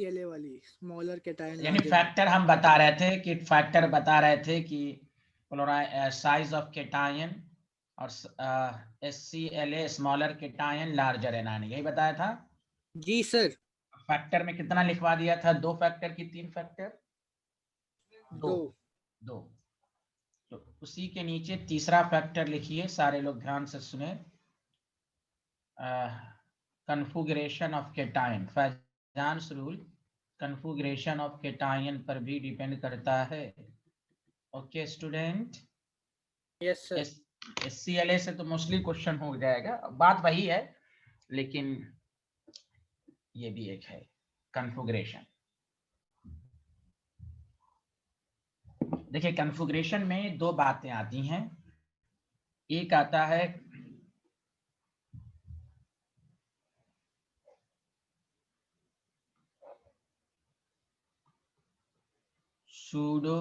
LA वाली smaller cation, यानी factor हम बता रहे थे कि साइज ऑफ कैटायन और HCl smaller cation larger anion, यही बताया था। जी सर। फैक्टर में कितना लिखवा दिया था? 2 फैक्टर की 3 फैक्टर? 2। तो उसी के नीचे तीसरा फैक्टर लिखिए, सारे लोग ध्यान से सुने। Configuration of cation, Fajans rule configuration of cation पर भी डिपेंड करता है। Okay student. Yes sir. HCl से तो मोस्टली क्वेश्चन हो जाएगा, बात वही है, लेकिन ये भी एक है कन्फिगरेशन। देखिए कन्फिगरेशन में 2 बातें आती हैं। एक आता है pseudo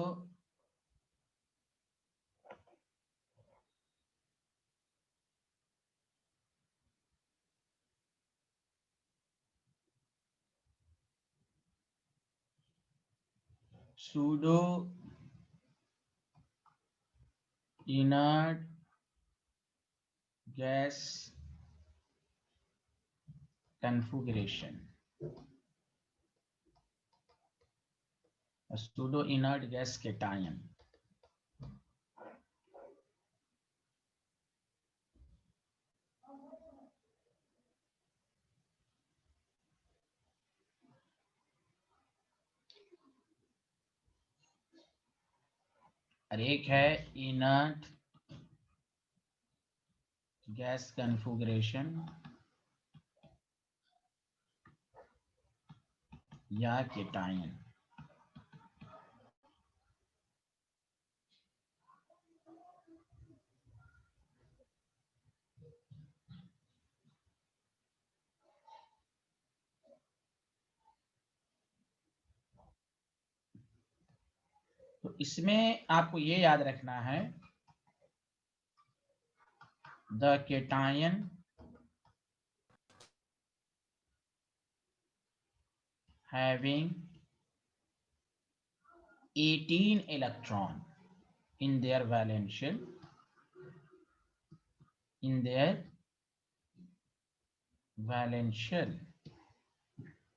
inert gas configuration, pseudo inert gas cation. और एक है इनर्ट गैस कन्फिगरेशन या कैटायन। तो इसमें आपको ये याद रखना है, the cation having 18 electron in their valence shell,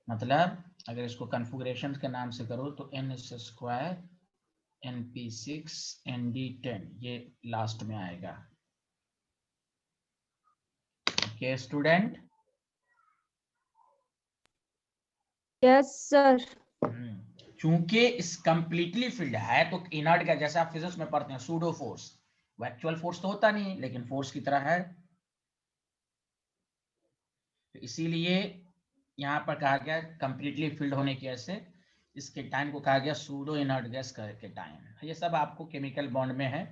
मतलब अगर इसको कन्फिगरेशन के नाम से करो तो NS2 NP6 ND10 ये लास्ट में आएगा। Okay student. Yes sir. चूंकि इस कंप्लीटली फील्ड है तो इनर्ट का, जैसे आप फिजिक्स में पढ़ते हैं सूडो फोर्स, वो एक्चुअल फोर्स तो होता नहीं लेकिन फोर्स की तरह है। तो इसीलिए यहाँ पर कहा गया कंप्लीटली फील्ड होने की वजह से इस कैटायन को कहा गया सूडो इनर्ट गैस कैटायन। ये सब आपको केमिकल बॉन्ड में है,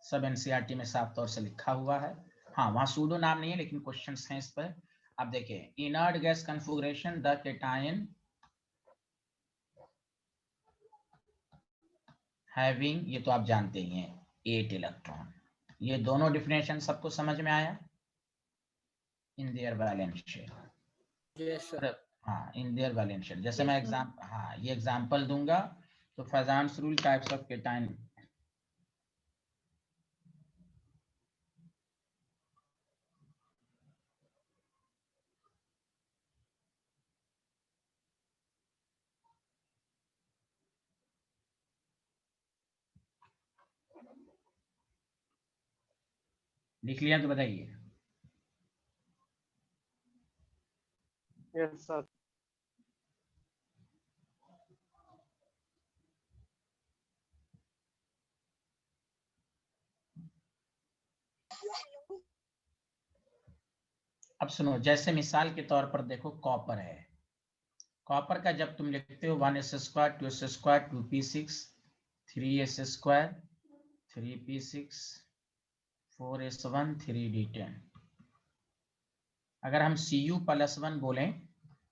सब एनसीईआरटी में साफ तौर से लिखा हुआ है। हाँ वहाँ सूडो नाम नहीं है लेकिन क्वेश्चंस हैं इस पर। अब देखिए inert gas configuration the cation having, ये तो आप जानते ही हैं 8 इलेक्ट्रॉन। ये दोनों डिफिनेशन सबको समझ में आया? In their valence shell. Yes sir. हाँ इन देयर वैलेंस शेल। जैसे मैं ये एग्जांपल दूंगा तो फैजान्स रूल टाइप्स ऑफ कैटायन, लिख लिया तो बताइए। Yes sir. अब सुनो, जैसे मिसाल के तौर पर देखो कॉपर है। कॉपर का जब तुम लिखते हो 1s² 2s² 2p6 3s² 3p6 4s1 3d10, अगर हम Cu+1 बोलें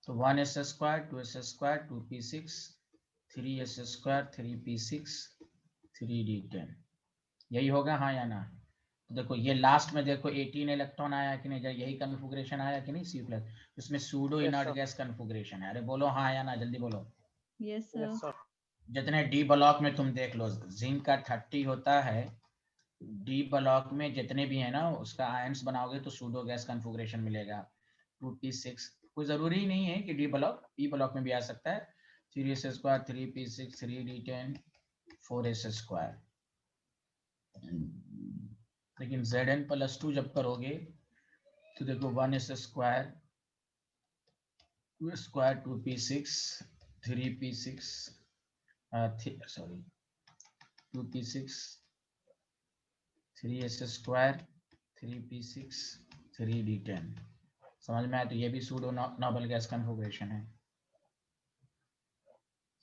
तो 1s² 2s² 2p6 3s² 3p6 3d10, यही होगा हाँ या ना? तो देखो ये लास्ट में देखो 18 इलेक्ट्रॉन आया कि नहीं, यही कन्फिग्रेशन आया कि नहीं सी प्लस, इसमें सूडो इनर्ट गैस कन्फिग्रेशन है। अरे बोलो हाँ या ना, जल्दी बोलो। Yes sir. जितने डी ब्लॉक में तुम देख लो, जिंक का 30 होता है, डी ब्लॉक में जितने भी है ना उसका आयंस बनाओगे तो सूडो गैस कन्फिग्रेशन मिलेगा 2p6। कोई जरूरी नहीं है कि डी ब्लॉक, ई ब्लॉक में भी आ सकता है। 3s², 3p6, 3d10, 4s²। लेकिन Zn+2 जब करोगे तो देखो 1s², 2s², 2p6, 3p6, sorry 2p6, 3s², 3p6, 3d10। समझ में आया? तो ये भी सूडो नोबल गैस कन्फिग्रेशन है,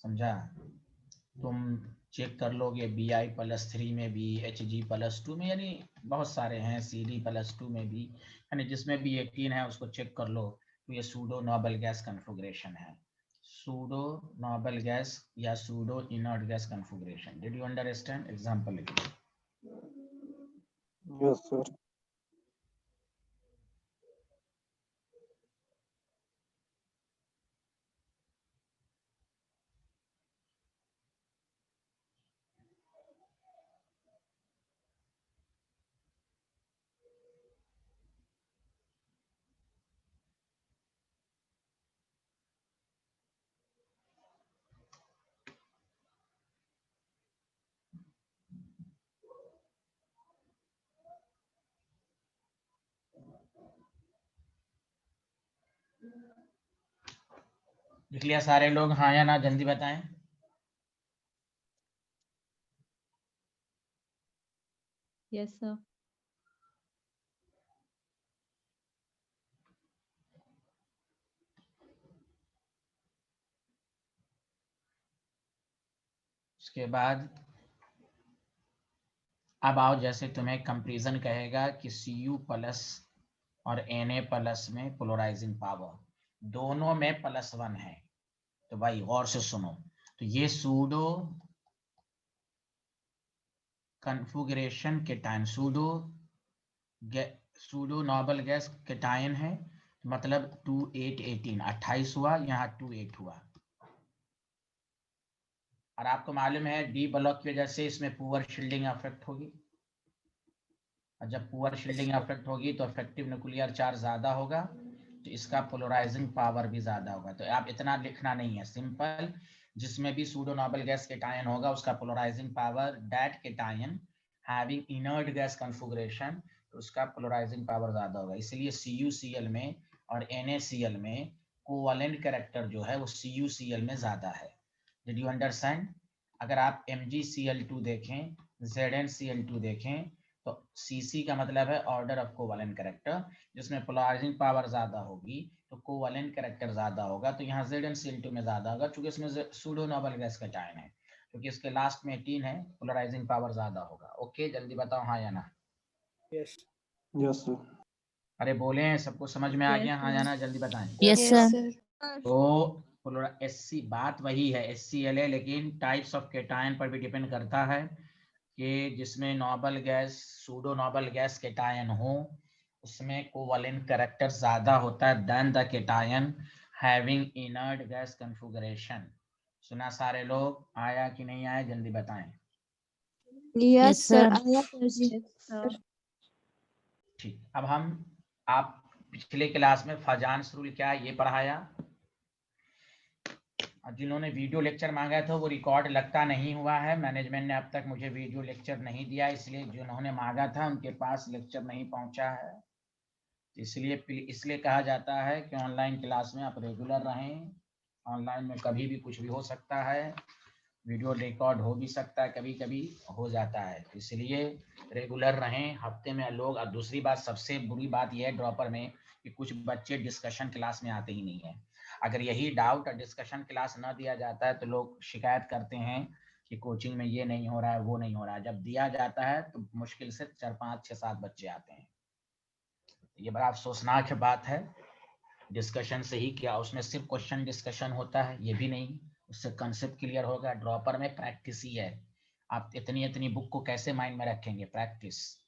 समझा? तुम चेक कर लोगे Bi+3 में भी, Hg+2 में, यानी बहुत सारे हैं, Cd+2 में भी, यानी जिसमें भी 18 है उसको चेक कर लो। तो ये सूडो नोबल गैस कन्फिग्रेशन है, सूडो नोबल गैस या pseudo inert gas configuration. Did you understand? Example लिखिए। Yes sir. लिख लिया सारे लोग? हाँ या ना, जल्दी बताएं। Yes sir. उसके बाद अब आओ, जैसे तुम्हें कंपेरिजन कहेगा कि Cu+ और Na+ में पोलराइजिंग पावर दोनों में +1 है, तो भाई गौर से सुनो। तो ये pseudo configuration cation, pseudo noble gas cation है, मतलब 2818 28 हुआ, यहाँ 28 हुआ। और आपको मालूम है डी ब्लॉक की वजह से इसमें पुअर शील्डिंग इफेक्ट होगी, और जब पुअर शील्डिंग इफेक्ट होगी तो इफेक्टिव न्यूक्लियर चार्ज ज्यादा होगा, तो इसका पोलराइजिंग पावर भी ज्यादा होगा। तो आप इतना लिखना नहीं है, सिंपल, जिसमें भी सूडो नोबल गैस केटायन होगा उसका polarising power, that cation having inert gas configuration, तो उसका पोलराइजिंग पावर ज्यादा होगा। इसलिए CuCl में और NaCl में कोवेलेंट कैरेक्टर जो है वो CuCl में ज्यादा है। Did you understand? अगर आप MgCl2 देखें, ZnCl2 देखें, तो Cc का मतलब है ऑर्डर ऑफ कोवेलेंट कैरेक्टर, जिसमें पोलराइजिंग पावर ज्यादा होगी तो कोवेलेंट कैरेक्टर ज्यादा होगा, तो यहाँ ZnCl2 में ज्यादा होगा, क्योंकि इसमें सूडो नोबल गैस केटायन है, क्योंकि इसके लास्ट में 18 है, पोलराइजिंग पावर ज्यादा होगा। ओके, जल्दी बताओ हाँ या ना। Yes yes sir. अरे बोले, सबको समझ में आ गया हाँ या ना, जल्दी बताएं। Yes sir. तो SC बात वही है, HCl है, लेकिन टाइप्स ऑफ केटायन पर भी डिपेंड करता है कि जिसमें noble gas, pseudo noble gas cation हो उसमें कोवेलेंट कैरेक्टर ज्यादा होता है than the cation having inert gas configuration. सुना सारे लोग? आया कि नहीं आया, जल्दी बताएं। Yes sir. आया सर। ठीक, अब आप पिछले क्लास में फजांस रूल क्या है ये पढ़ाया, और जिन्होंने वीडियो लेक्चर मांगा था वो रिकॉर्ड लगता नहीं हुआ है, मैनेजमेंट ने अब तक मुझे वीडियो लेक्चर नहीं दिया, इसलिए जिन्होंने मांगा था उनके पास लेक्चर नहीं पहुंचा है। इसलिए कहा जाता है कि ऑनलाइन क्लास में आप रेगुलर रहें, ऑनलाइन में कभी भी कुछ भी हो सकता है, वीडियो रिकॉर्ड हो भी सकता है, कभी कभी हो जाता है, इसलिए रेगुलर रहें हफ्ते में लोग। और दूसरी बात, सबसे बुरी बात यह है ड्रॉपर में कि कुछ बच्चे डिस्कशन क्लास में आते ही नहीं है। अगर यही डाउट और डिस्कशन क्लास न दिया जाता है तो लोग शिकायत करते हैं कि कोचिंग में ये नहीं हो रहा है, वो नहीं हो रहा है। जब दिया जाता है तो मुश्किल से 4 5 6 7 बच्चे आते हैं। ये बड़ा अफसोसनाक बात है। डिस्कशन से ही क्या, उसमें सिर्फ क्वेश्चन डिस्कशन होता है ये भी नहीं, उससे कंसेप्ट क्लियर होगा। ड्रॉपर में प्रैक्टिस ही है, आप इतनी बुक को कैसे माइंड में रखेंगे, प्रैक्टिस।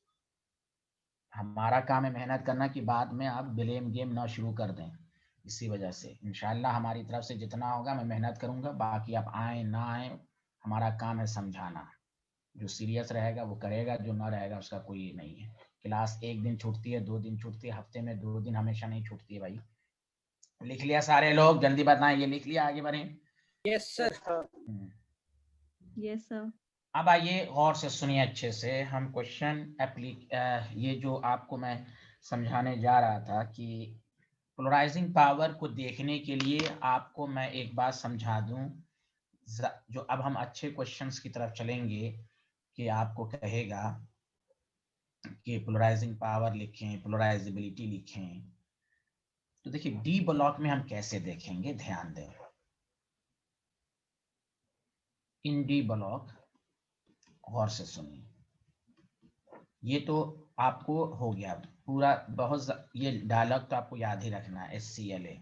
हमारा काम है मेहनत करना कि बाद में आप ब्लेम गेम ना शुरू कर दें। इसी वजह से इंशाल्लाह हमारी तरफ से जितना होगा मैं मेहनत करूंगा, बाकी आप आए ना आए हमारा काम है समझाना। जो सीरियस रहेगा वो करेगा, जो ना रहेगा उसका कोई नहीं है। क्लास एक दिन छूटती है, 2 दिन छूटती है, हफ्ते में 2 दिन हमेशा नहीं छूटती है भाई। लिख लिया सारे लोग? जल्दी बताएं, ये लिख लिया, आगे बढ़ें। Yes sir. Yes, sir. अब आइए गौर से सुनिए अच्छे से। हम क्वेश्चन ये जो आपको मैं समझाने जा रहा था कि पोलराइजिंग पावर को देखने के लिए आपको मैं एक बात समझा दूं। जो अब हम अच्छे क्वेश्चंस की तरफ चलेंगे कि आपको कहेगा कि पोलराइजिंग पावर लिखें, पोलराइजेबिलिटी लिखें। तो देखिए डी ब्लॉक में हम कैसे देखेंगे, ध्यान दें। इन डी ब्लॉक गौर से सुनिए। ये तो आपको हो गया पूरा, बहुत ये डायलॉग तो आपको याद ही रखना है। SCLA,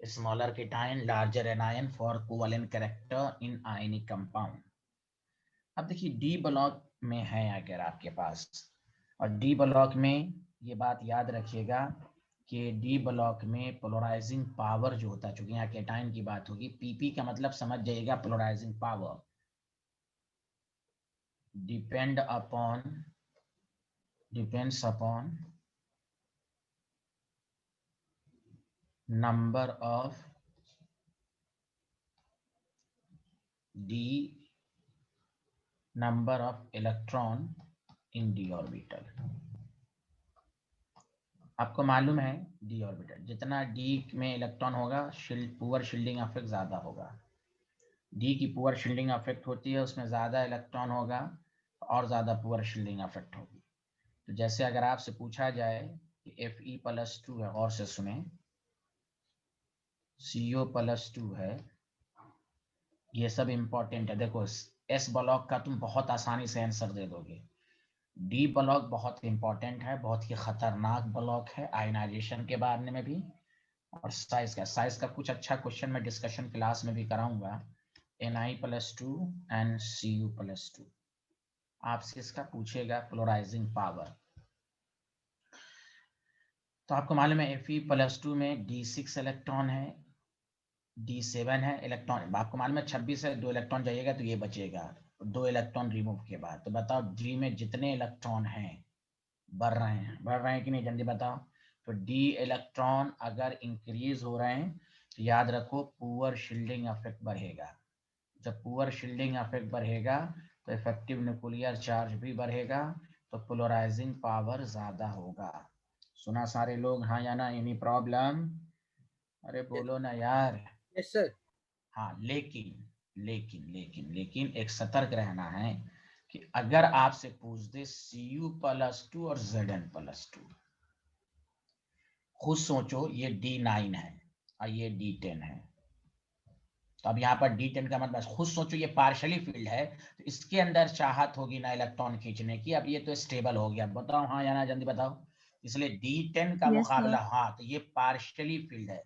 smaller cation larger anion for covalent character in ionic compound. अब देखिए डी ब्लॉक में है अगर आपके पास, और डी ब्लॉक में ये बात याद रखिएगा कि डी ब्लॉक में पोलराइजिंग पावर जो होता है, चूंकि यहाँ केटायन की बात होगी, पीपी का मतलब समझ जाइएगा polarising power, depends upon number of electron in d orbital। आपको मालूम है d ऑर्बिटल, जितना d में इलेक्ट्रॉन होगा पुअर शील्डिंग इफेक्ट ज्यादा होगा। d की पुअर शील्डिंग इफेक्ट होती है, उसमें ज्यादा इलेक्ट्रॉन होगा और ज्यादा पुअर शील्डिंग इफेक्ट होगी। तो जैसे अगर आपसे पूछा जाए कि Fe+2 है, और से सुने, CO+2 है, ये सब इंपॉर्टेंट है। देखो S ब्लॉक का तुम बहुत आसानी से आंसर दे दोगे। डी ब्लॉक बहुत इंपॉर्टेंट है, बहुत ही खतरनाक ब्लॉक है आयनाइजेशन के बारे में भी, और साइज का कुछ अच्छा क्वेश्चन मैं डिस्कशन क्लास में भी कराऊंगा। Na+2 एंड Cu+2 आपसे इसका पूछेगा पोलराइजिंग पावर। तो आपको मालूम है Fe+2 में D6 इलेक्ट्रॉन है, D7 है इलेक्ट्रॉन। आपको मालूम है 26 है, 2 इलेक्ट्रॉन जाइएगा तो ये बचेगा, 2 इलेक्ट्रॉन रिमूव के बाद। तो बताओ D में जितने इलेक्ट्रॉन हैं बढ़ रहे हैं कि नहीं, जल्दी बताओ। तो D इलेक्ट्रॉन अगर इंक्रीज हो रहे हैं तो याद रखो पुअर शील्डिंग इफेक्ट बढ़ेगा। जब पुअर शील्डिंग इफेक्ट बढ़ेगा तो इफेक्टिव न्यूक्लियर चार्ज भी बढ़ेगा, तो पोलराइजिंग पावर ज्यादा होगा। सुना सारे लोग, हाँ या ना? Any problem? अरे बोलो ना यार। Yes sir. हाँ, लेकिन एक सतर्क रहना है कि अगर आपसे पूछ दे Cu+2 और Zn+2, खुद सोचो ये D9 है और ये D10 है। तो अब यहाँ पर D10 का मतलब खुद सोचो ये पार्शियली फील्ड है, तो इसके अंदर चाहत होगी ना इलेक्ट्रॉन खींचने की। अब ये तो स्टेबल हो गया, बताओ हाँ या ना, जल्दी बताओ। इसलिए D10 का Yes, मुकाबला, हाँ, तो ये पार्शियली फील्ड है।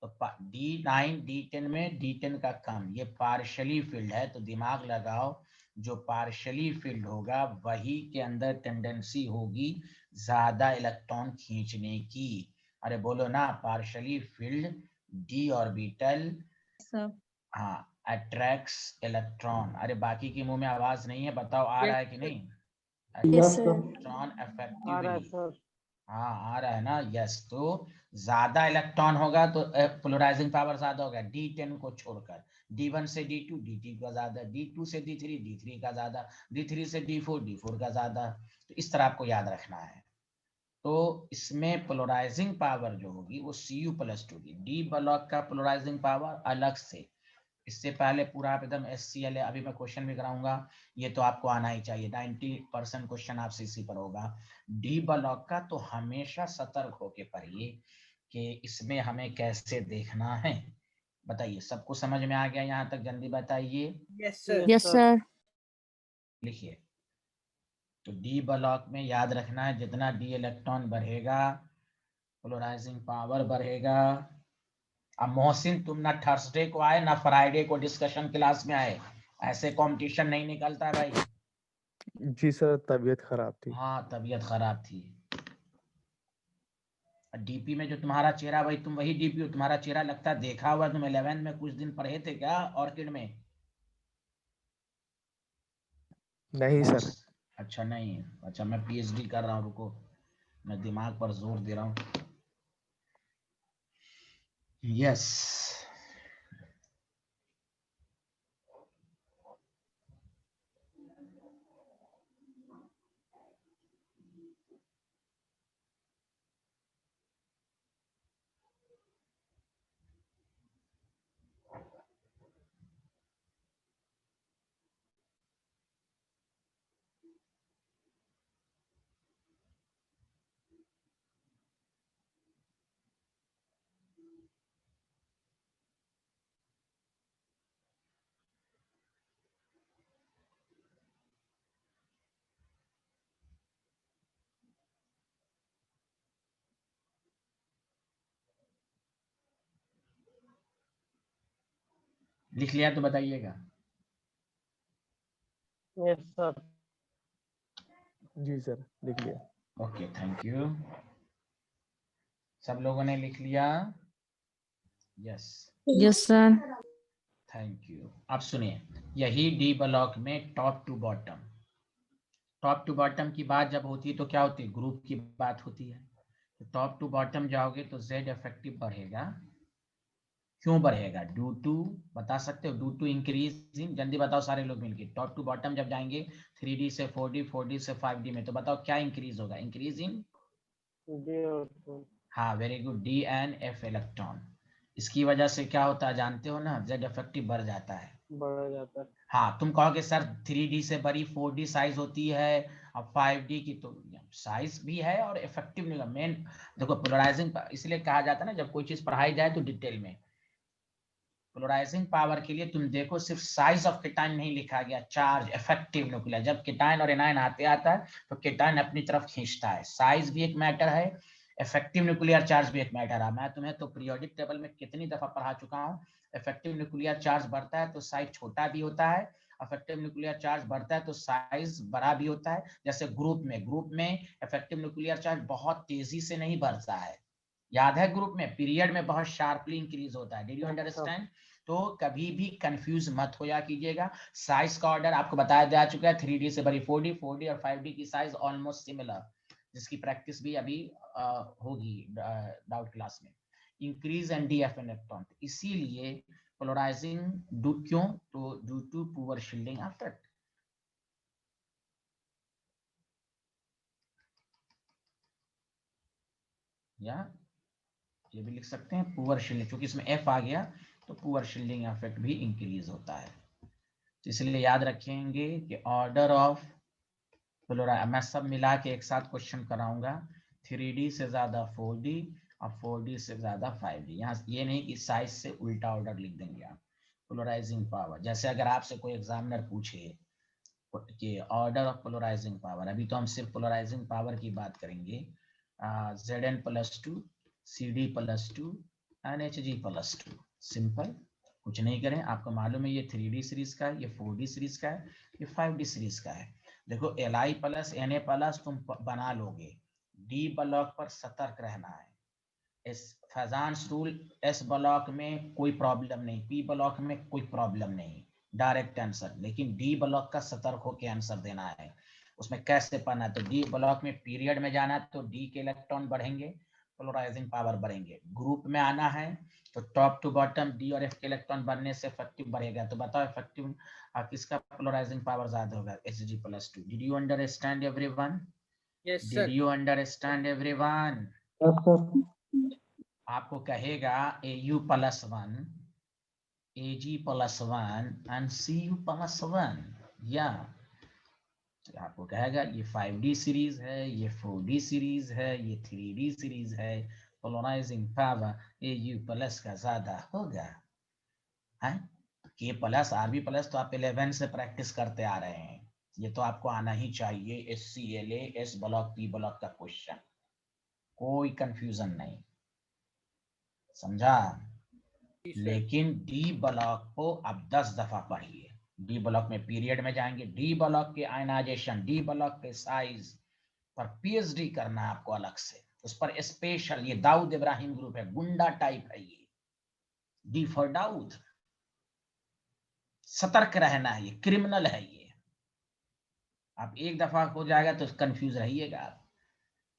तो D9 D10 में D10 का कम, ये पार्शियली फील्ड है। तो दिमाग लगाओ, जो पार्शियली फील्ड होगा वही के अंदर टेंडेंसी होगी ज्यादा इलेक्ट्रॉन खींचने की। अरे बोलो ना, partially field d orbital sir. हाँ अट्रैक्ट्स इलेक्ट्रॉन। अरे बाकी के मुंह में आवाज नहीं है, बताओ आ रहा है कि नहीं? Yes, sir. इलेक्ट्रॉन इफेक्टिवली, हाँ आ रहा है ना? यस। तो ज्यादा इलेक्ट्रॉन होगा तो पोलराइजिंग पावर ज्यादा होगा, D10 को छोड़कर। D1 से D2 D2 का ज्यादा, D2 से D3 D3 का ज्यादा, D3 से D4 D4 का ज्यादा। तो इस तरह आपको याद रखना है। तो इसमें पोलराइजिंग पावर जो होगी वो Cu+2 की। डी ब्लॉक का पोलराइजिंग पावर अलग से, इससे पहले पूरा आप एकदम SCLA, अभी मैं क्वेश्चन भी कराऊंगा, ये तो आपको आना ही चाहिए। 90% क्वेश्चन आपसे इसी पर होगा। डी ब्लॉक का तो हमेशा सतर्क होके पढ़िए कि इसमें हमें कैसे देखना है। बताइए, सबको समझ में आ गया यहाँ तक? जल्दी बताइए। Yes sir. Yes, sir. लिखिए, तो डी ब्लॉक में याद रखना है जितना डी इलेक्ट्रॉन बढ़ेगा पोलराइजिंग पावर बढ़ेगा। अब मोहसिन, तुम ना थर्सडे को आए ना फ्राइडे को डिस्कशन क्लास में आए, ऐसे कंपटीशन नहीं निकलता भाई। जी सर, तबीयत खराब थी। हाँ तबीयत खराब थी, डीपी में जो तुम्हारा चेहरा वही तुम वही डीपी हो, तुम्हारा चेहरा लगता है देखा हुआ, तुम 11th में कुछ दिन पढ़े थे क्या ऑर्किड में? नहीं सर। अच्छा नहीं, अच्छा मैं पीएचडी कर रहा हूँ, रुको मैं दिमाग पर जोर दे रहा हूँ। यस लिख लिया तो बताइएगा। Yes sir. जी सर लिख लिया। Okay thank you. सब लोगों ने लिख लिया? Yes yes sir. Thank you. अब सुनिए, यही डी ब्लॉक में top to bottom, top to bottom की बात जब होती है तो क्या होती है, ग्रुप की बात होती है। तो टॉप टू बॉटम जाओगे तो जेड इफेक्टिव बढ़ेगा। क्यों बढ़ेगा? ड्यू टू, बता सकते हो? ड्यू टू इंक्रीज इन, जल्दी बताओ सारे लोग मिलके। टॉप टू बॉटम जब जाएंगे 3D से 4D, 4D से 5D में, तो बताओ क्या इंक्रीज होगा? इंक्रीज इन, हाँ very good, D and F electron. इसकी वजह से क्या होता है जानते हो ना, जेड इफेक्टिव बढ़ जाता है। बढ़ जाता है। हाँ तुम कहोगे सर 3D से बड़ी 4D साइज होती है, अब 5D की तो साइज भी है और इफेक्टिव नहीं। मेन देखो पोलराइजिंग, इसलिए कहा जाता है ना जब कोई चीज पढ़ाई जाए तो डिटेल में, पोलराइजिंग पावर के लिए तुम देखो सिर्फ साइज ऑफ केटाइन नहीं लिखा गया, चार्ज, इफेक्टिव न्यूक्लियर। जब केटाइन और एनायन आते आता है तो केटाइन अपनी तरफ खींचता है, साइज भी एक मैटर है, इफेक्टिव न्यूक्लियर चार्ज भी एक मैटर है। मैं तुम्हें तो पीरियोडिक टेबल में कितनी दफा पढ़ा चुका हूँ, इफेक्टिव न्यूक्लियर चार्ज बढ़ता है तो साइज छोटा भी होता है, इफेक्टिव न्यूक्लियर चार्ज बढ़ता है तो साइज बड़ा भी होता है। जैसे ग्रुप में इफेक्टिव न्यूक्लियर चार्ज बहुत तेजी से नहीं बढ़ता है, याद है? ग्रुप में पीरियड में बहुत शार्पली इंक्रीज होता है। Did you understand? तो कभी भी कंफ्यूज मत होया कीजिएगा। साइज का ऑर्डर आपको बताया जा चुका है, 3D से बड़ी 4D, 4D और 5D की साइज ऑलमोस्ट सिमिलर, जिसकी प्रैक्टिस भी अभी होगी डाउट क्लास में। Increase and D F electron, इसीलिए पोलराइजिंग क्यों? तो due to poor shielding effect. या ये भी लिख सकते हैं पुअर शील्डिंग, क्योंकि इसमें एफ आ गया तो पुअर शील्डिंग इफेक्ट भी इंक्रीज होता है। तो इसलिए याद रखेंगे कि ऑर्डर ऑफ पोलराइज, मैं सब मिला के एक साथ क्वेश्चन कराऊंगा, 3D से ज्यादा 4D और 4D से ज्यादा 5D। यहाँ ये नहीं कि साइज से उल्टा ऑर्डर लिख देंगे आप। पोलराइजिंग पावर, जैसे अगर आपसे कोई एग्जामिनर पूछे कि ऑर्डर ऑफ पोलराइजिंग पावर, अभी तो हम सिर्फ पोलराइजिंग पावर की बात करेंगे, Zn+2, Cd+2 and Hg+2, simple, कुछ नहीं करें। आपको मालूम है ये 3D सीरीज का है, ये 4D सीरीज का है, ये 5D सीरीज का है। देखो Li+Na+ तुम बना लोगे, डी ब्लॉक पर सतर्क रहना है। इस फैजान्स रूल, एस ब्लॉक में कोई प्रॉब्लम नहीं, पी ब्लॉक में कोई प्रॉब्लम नहीं, डायरेक्ट आंसर। लेकिन डी ब्लॉक का सतर्क होकर आंसर देना है। उसमें कैसे पढ़ना है? तो डी ब्लॉक में पीरियड में जाना है तो डी के इलेक्ट्रॉन बढ़ेंगे, पोलराइजिंग पावर बढ़ेंगे। ग्रुप में आना है तो टॉप टू बॉटम डी और एफ के इलेक्ट्रॉन बढ़ने से इफेक्टिव बढ़ेगा। तो बताओ इफेक्टिव किसका पोलराइजिंग पावर ज्यादा होगा? Hg+2। Did you understand everyone? Yes, did sir. You understand everyone? Yes sir. आपको कहेगा Au+1, Ag+1 एंड Cu+1, या तो आपको कहेगा ये 5D सीरीज है, ये 4D सीरीज है, ये 3D सीरीज है, पोलराइजिंग पावर Au+ का ज्यादा होगा। है K+, Rb+ तो आप 11 से प्रैक्टिस करते आ रहे हैं, ये तो आपको आना ही चाहिए। SCLA, S block, P block का क्वेश्चन, कोई कंफ्यूजन नहीं, समझा? जी सर. लेकिन डी ब्लॉक को अब 10 दफा पढ़िए। डी ब्लॉक में पीरियड में जाएंगे, डी ब्लॉक के आयनाइजेशन, डी ब्लॉक के साइज पर पीएचडी करना है आपको अलग से, उस पर स्पेशल, ये दाऊद इब्राहिम ग्रुप है, गुंडा टाइप है ये, डी फॉर दाऊद। सतर्क रहना है, ये क्रिमिनल है ये। आप एक दफा हो जाएगा तो कंफ्यूज रहिएगा आप।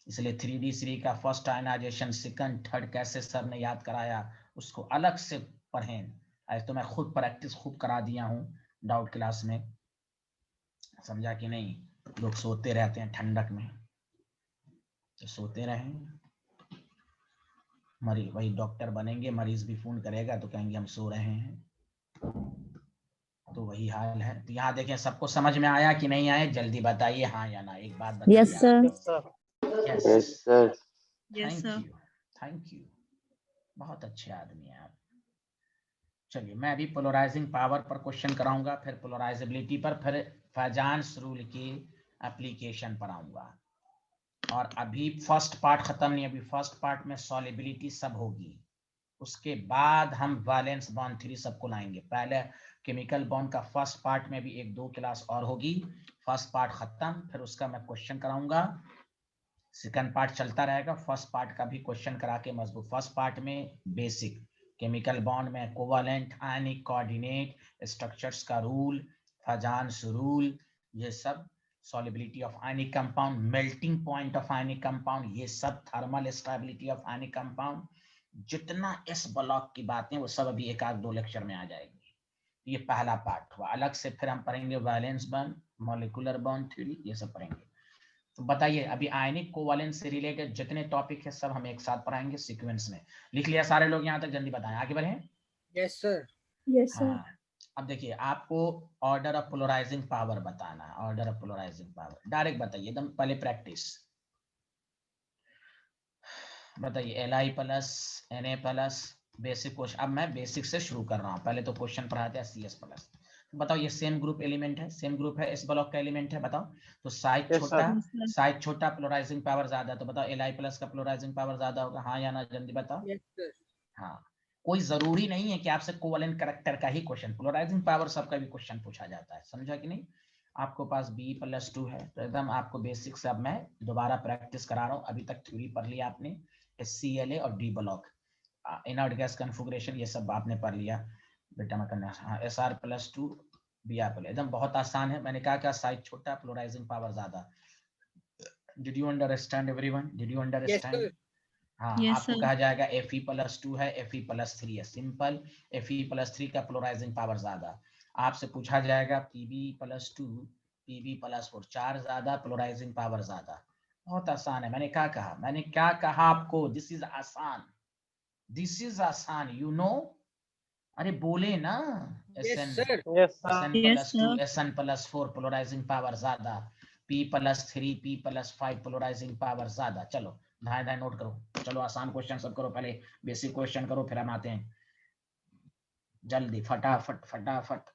इसलिए 3D सीरीज का फर्स्ट आयनाइजेशन, सेकंड, थर्ड कैसे सर ने याद कराया, उसको अलग से पढ़ें। आज तो मैं खुद प्रैक्टिस खूब करा दिया हूँ डाउट क्लास में, समझा कि नहीं। लोग सोते रहते हैं ठंडक में, तो सोते रहें। मरीज वही डॉक्टर बनेंगे, मरीज भी फोन करेगा तो कहेंगे हम सो रहे हैं, तो वही हाल है। तो यहाँ देखें, सबको समझ में आया कि नहीं आया, जल्दी बताइए हाँ या ना, एक बात बताइए। Yes, sir. Yes, sir. Yes Yes, sir. Yes, thank sir. You, thank you, बहुत अच्छे आदमी हैं आप। चलिए, मैं अभी पोलराइजिंग पावर पर क्वेश्चन कराऊंगा, फिर पोलराइजेबिलिटी पर, फिर फैजान्स रूल की एप्लीकेशन पर आऊंगा। और अभी फर्स्ट पार्ट खत्म नहीं, अभी फर्स्ट पार्ट में सॉलिबिलिटी सब होगी, उसके बाद हम वैलेंस बॉन्ड थ्योरी सबको लाएंगे। पहले केमिकल बॉन्ड का फर्स्ट पार्ट में भी 1-2 क्लास और होगी, फर्स्ट पार्ट खत्म, फिर उसका मैं क्वेश्चन कराऊंगा, सेकंड पार्ट चलता रहेगा, फर्स्ट पार्ट का भी क्वेश्चन करा के मजबूत। फर्स्ट पार्ट में बेसिक केमिकल बॉन्ड में कोवालेंट, आयनिक कोऑर्डिनेट, स्ट्रक्चर्स का रूल, फैजान्स रूल, ये सब, solubility of ionic compound, melting point of ionic compound, ये सब, thermal stability of ionic compound, जितना एस ब्लॉक की बातें वो सब अभी 1-2 लेक्चर में आ जाएगी। ये पहला पार्ट हुआ। अलग से फिर हम पढ़ेंगे valence bond, molecular bond theory, ये सब पढ़ेंगे। तो बताइए, अभी आयनिक कोवैलेंस से रिलेटेड जितने टॉपिक है सब हम एक साथ पढ़ाएंगे सीक्वेंस में। लिख लिया सारे लोग यहाँ तक? जल्दी बताएं, आगे बढ़े। Yes, sir. Yes, sir. हाँ, अब देखिए, आपको ऑर्डर ऑफ पोलराइजिंग पावर बताना है। Order of polarising power direct बताइए, एकदम पहले प्रैक्टिस बताइए। Li plus Na plus, basic question. अब मैं बेसिक से शुरू कर रहा हूँ, पहले तो क्वेश्चन पढ़ाते हैं Cs प्लस। बताओ, ये सेम ग्रुप एलिमेंट है, सेम ग्रुप है, इस ब्लॉक का एलिमेंट है, बताओ। तो साइज Yes, छोटा, sir. Yes, sir. साइज छोटा, पोलराइजिंग पावर ज्यादा, तो बताओ Li प्लस का पोलराइजिंग पावर ज्यादा होगा, हाँ या ना, जल्दी बताओ। Yes, sir. हाँ, कोई जरूरी नहीं है कि आपसे कोवैलेंट कैरेक्टर का ही क्वेश्चन, पोलराइजिंग पावर सबका भी क्वेश्चन पूछा जाता है, समझा कि नहीं। आपको पास B+2 है, तो एकदम आपको बेसिक से अब मैं दोबारा प्रैक्टिस करा रहा हूँ। अभी तक थ्योरी पढ़ लिया आपने, HCl और D block, inert gas configuration, ये सब आपने पढ़ लिया बेटा। मैं करना, हाँ, Sr+2 Br+, एकदम बहुत आसान है। मैंने कहा क्या, साइज छोटा, पोलराइजिंग पावर ज्यादा। Did you understand everyone? Did you Yes, understand? sir. हाँ, Yes, आपको sir. कहा जाएगा Fe+2 है, Fe+3 है, सिंपल। Fe+3 का पोलराइजिंग पावर ज्यादा। आपसे पूछा जाएगा Pb+2, Pb+4, 4 ज्यादा, पोलराइजिंग पावर ज्यादा। बहुत आसान है। मैंने क्या कहा, मैंने क्या कहा आपको? दिस इज आसान, दिस इज आसान, यू नो। अरे बोले ना, Yes, Sn, sir. Yes, sir. Yes, Sn+2, sir. Sn+4, polarising power ज्यादा। P+3, P+5, पोलराइजिंग पावर ज्यादा। चलो धाए नोट करो, चलो आसान क्वेश्चन सब करो, पहले बेसिक क्वेश्चन करो, फिर हम आते हैं जल्दी, फटाफट फटाफट।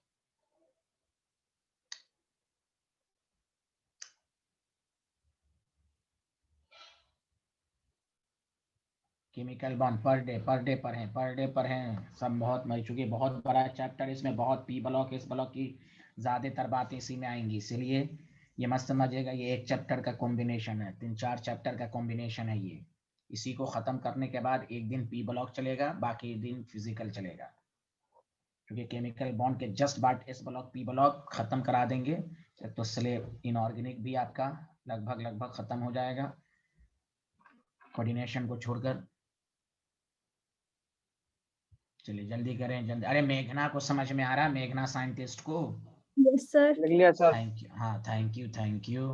केमिकल बॉन्ड पर डे पढ़ें सब। बहुत मर चुकी, बहुत बड़ा चैप्टर, इसमें बहुत पी ब्लॉक, इस ब्लॉक की ज्यादातर बातें इसी में आएंगी, इसीलिए ये मत समझिएगा ये एक चैप्टर का कॉम्बिनेशन है, 3-4 चैप्टर का कॉम्बिनेशन है ये। इसी को खत्म करने के बाद एक दिन पी ब्लॉक चलेगा, बाकी दिन फिजिकल चलेगा, क्योंकि केमिकल बॉन्ड के जस्ट बाद एस ब्लॉक, पी ब्लॉक खत्म करा देंगे, तो स्लेब इनऑर्गेनिक भी आपका लगभग खत्म हो जाएगा, कोऑर्डिनेशन को छोड़कर। चलिए जल्दी करें, जल्दी। अरे मेघना को समझ में आ रहा है, मेघना साइंटिस्ट को? Yes, sir. लिख लिया सर। थैंक यू, हाँ थैंक यू।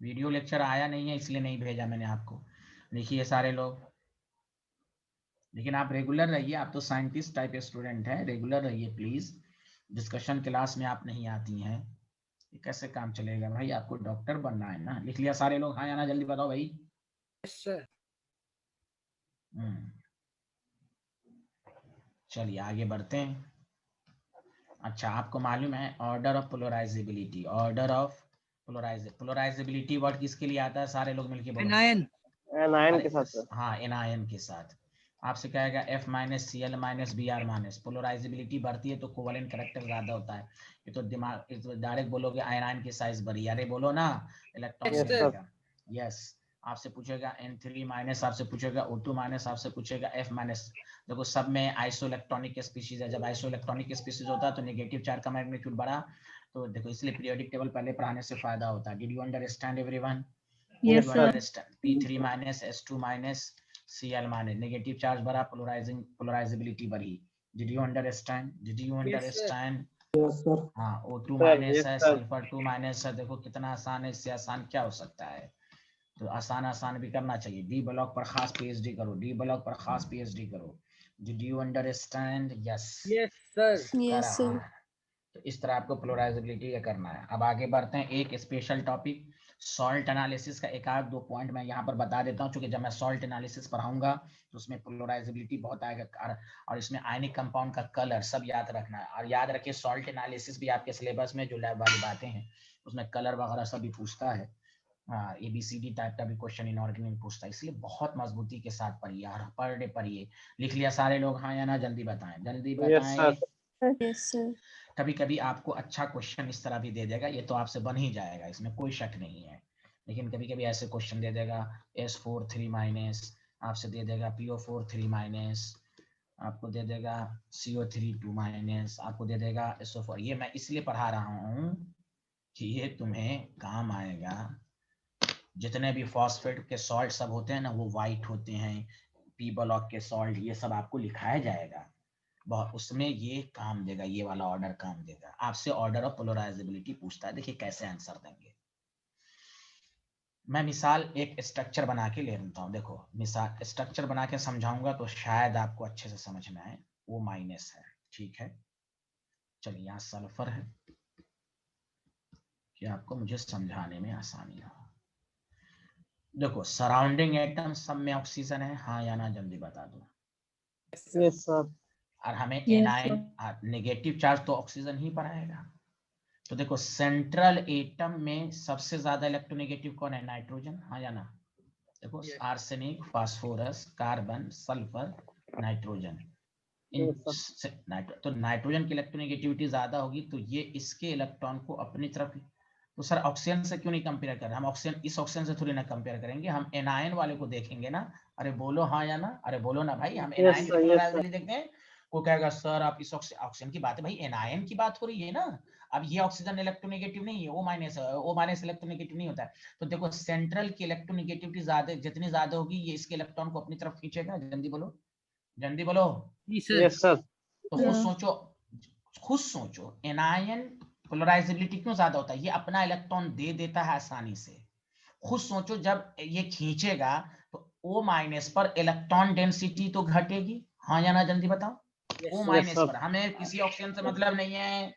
वीडियो लेक्चर आया नहीं है इसलिए नहीं भेजा मैंने आपको। देखिए सारे लोग, लेकिन आप रेगुलर रहिए, आप तो साइंटिस्ट टाइप स्टूडेंट हैं, रेगुलर रहिए प्लीज। डिस्कशन क्लास में आप नहीं आती हैं, ये कैसे काम चलेगा भाई? आपको डॉक्टर बनना है ना। लिख लिया सारे लोग, हाँ या ना, जल्दी बताओ भाई। Yes, sir. चलिए आगे बढ़ते हैं। अच्छा, आपको मालूम है order of polarisability, order of polarisability word किसके लिए आता है? सारे लोग मिलके बोलो। Anion. नाइन के साथ सर। हाँ, एनायन के साथ। आपसे कहेगा F-Cl-Br-, पोलराइजेबिलिटी बढ़ती है तो कोवेलेंट कैरेक्टर ज्यादा होता है। ये तो दिमाग, डायरेक्ट बोलोगे आयनाइन की साइज बढ़ी, अरे बोलो ना, इलेक्ट्रॉन Yes, sir. बढ़ेगा। यस, आपसे पूछेगा N3 माइनस, आपसे पूछेगा O2 माइनस, आपसे पूछेगा F माइनस। देखो सब में आइसो इलेक्ट्रॉनिक स्पीशीज है, जब आइसो इलेक्ट्रॉनिक स्पीशीज होता है तो नेगेटिव चार्ज का मैग्नीट्यूड बड़ा, तो देखो इसलिए पीरियोडिक टेबल पहले पढ़ाने से फायदा होता है। Did you understand everyone? Yes, You sir. understand? P3 minus, S2 minus, Cl minus, negative charge बढ़ा, पोलराइजेबिलिटी बढ़ी। Did you understand? Did you Yes, sir. understand? Yes, sir. हाँ, O2 Sir, माइनस yes, है, sir. Sulphur 2 minus है। देखो कितना आसान है, इससे आसान क्या हो सकता है? तो आसान आसान भी करना चाहिए। डी ब्लॉक पर खास पीएचडी करो, डी ब्लॉक पर खास पीएचडी करो। Did you understand? Yes Yes, sir. Yes, sir. तो इस तरह आपको पोलराइजेबिलिटी का करना है। अब आगे बढ़ते हैं, एक स्पेशल टॉपिक सॉल्ट एनालिसिस का एक आध दो पॉइंट मैं यहाँ पर बता देता हूँ, क्योंकि जब मैं सॉल्ट एनालिसिस पढ़ाऊंगा तो उसमें पोलराइजेबिलिटी बहुत आएगा, और इसमें आयनिक कंपाउंड का कलर सब याद रखना है। और याद रखिए सॉल्ट एनालिसिस भी आपके सिलेबस में जो लैब वाली बातें हैं उसमें कलर वगैरह सब भी पूछता है। ABCD टाइप का भी क्वेश्चन इनऑर्गेनिक पूछता है, इसलिए बहुत मजबूती के साथ पढ़िए और पर डे पढ़िए। लिख लिया सारे लोग? हाँ या ना? जल्दी बताएं, जल्दी Yes, बताएं। sir. Yes, sir. कभी कभी आपको अच्छा क्वेश्चन इस तरह भी दे देगा, ये तो आपसे बन ही जाएगा, इसमें कोई शक नहीं है। लेकिन कभी कभी ऐसे क्वेश्चन दे देगा S4 3 माइनस, आपसे दे देगा PO4 3 माइनस, आपको दे देगा CO3 2 माइनस, आपको दे देगा SO4। ये मैं इसलिए पढ़ा रहा हूँ कि ये तुम्हें काम आएगा। जितने भी फॉस्फेट के सॉल्ट सब होते हैं ना वो वाइट होते हैं, पी ब्लॉक के सॉल्ट, ये सब आपको लिखाया जाएगा, बहुत उसमें ये काम देगा, ये वाला ऑर्डर काम देगा। आपसे ऑर्डर ऑफ पोलराइजेबिलिटी पूछता है, देखिए कैसे आंसर देंगे। मैं मिसाल एक स्ट्रक्चर बना के ले लेता हूँ। देखो मिसाल स्ट्रक्चर बना के समझाऊंगा तो शायद आपको अच्छे से समझ में आए। वो माइनस है, ठीक है। चलिए यहाँ सल्फर है कि आपको मुझे समझाने में आसानी हो। देखो सराउंडिंग एटम सब में ऑक्सीजन है, हाँ या ना? जल्दी बता दो। Yes, sir. और हमें Yes, एनाइन नेगेटिव चार्ज तो ऑक्सीजन ही पर आएगा। तो देखो सेंट्रल एटम में सबसे ज्यादा इलेक्ट्रोनेगेटिव कौन है? नाइट्रोजन, हाँ या ना? देखो Yes. Arsenic, phosphorus, carbon, sulphur, nitrogen. तो नाइट्रोजन की इलेक्ट्रोनेगेटिविटी ज्यादा होगी, तो ये इसके इलेक्ट्रॉन को अपनी तरफ। तो सर ऑक्सीजन से क्यों नहीं कंपेयर कर रहे? हम ऑक्सीजन इस ऑक्सीजन से थोड़ी ना कंपेयर करेंगे, हम एनायन वाले को देखेंगे ना। अरे बोलो हाँ या ना? अरे बोलो ना भाई, हम एनायन की पोलराइजेबिलिटी देखते हैं। को कहेगा सर आप इस ऑक्सीजन की बात है, भाई एनायन की बात हो रही है ना। अब ये ऑक्सीजन इलेक्ट्रोनेगेटिव नहीं है, O माइनस इलेक्ट्रोनेगेटिव नहीं होता है। तो देखो सेंट्रल की इलेक्ट्रोनेगेटिविटी ज्यादा, जितनी ज्यादा होगी ये इसके इलेक्ट्रॉन को अपनी तरफ खींचेगा। जल्दी बोलो, जल्दी बोलो। Yes, sir. Yes, sir. तो खुद सोचो एनायन पोलराइजेबिलिटी क्यों ज्यादा होता है? ये अपना इलेक्ट्रॉन दे देता है आसानी से। खुद सोचो जब ये खींचेगा तो O माइनस पर इलेक्ट्रॉन डेंसिटी तो घटेगी, हाँ या ना? जल्दी बताओ। Yes, O sir. Minus sir. पर हमें किसी ऑक्सीजन से मतलब नहीं है,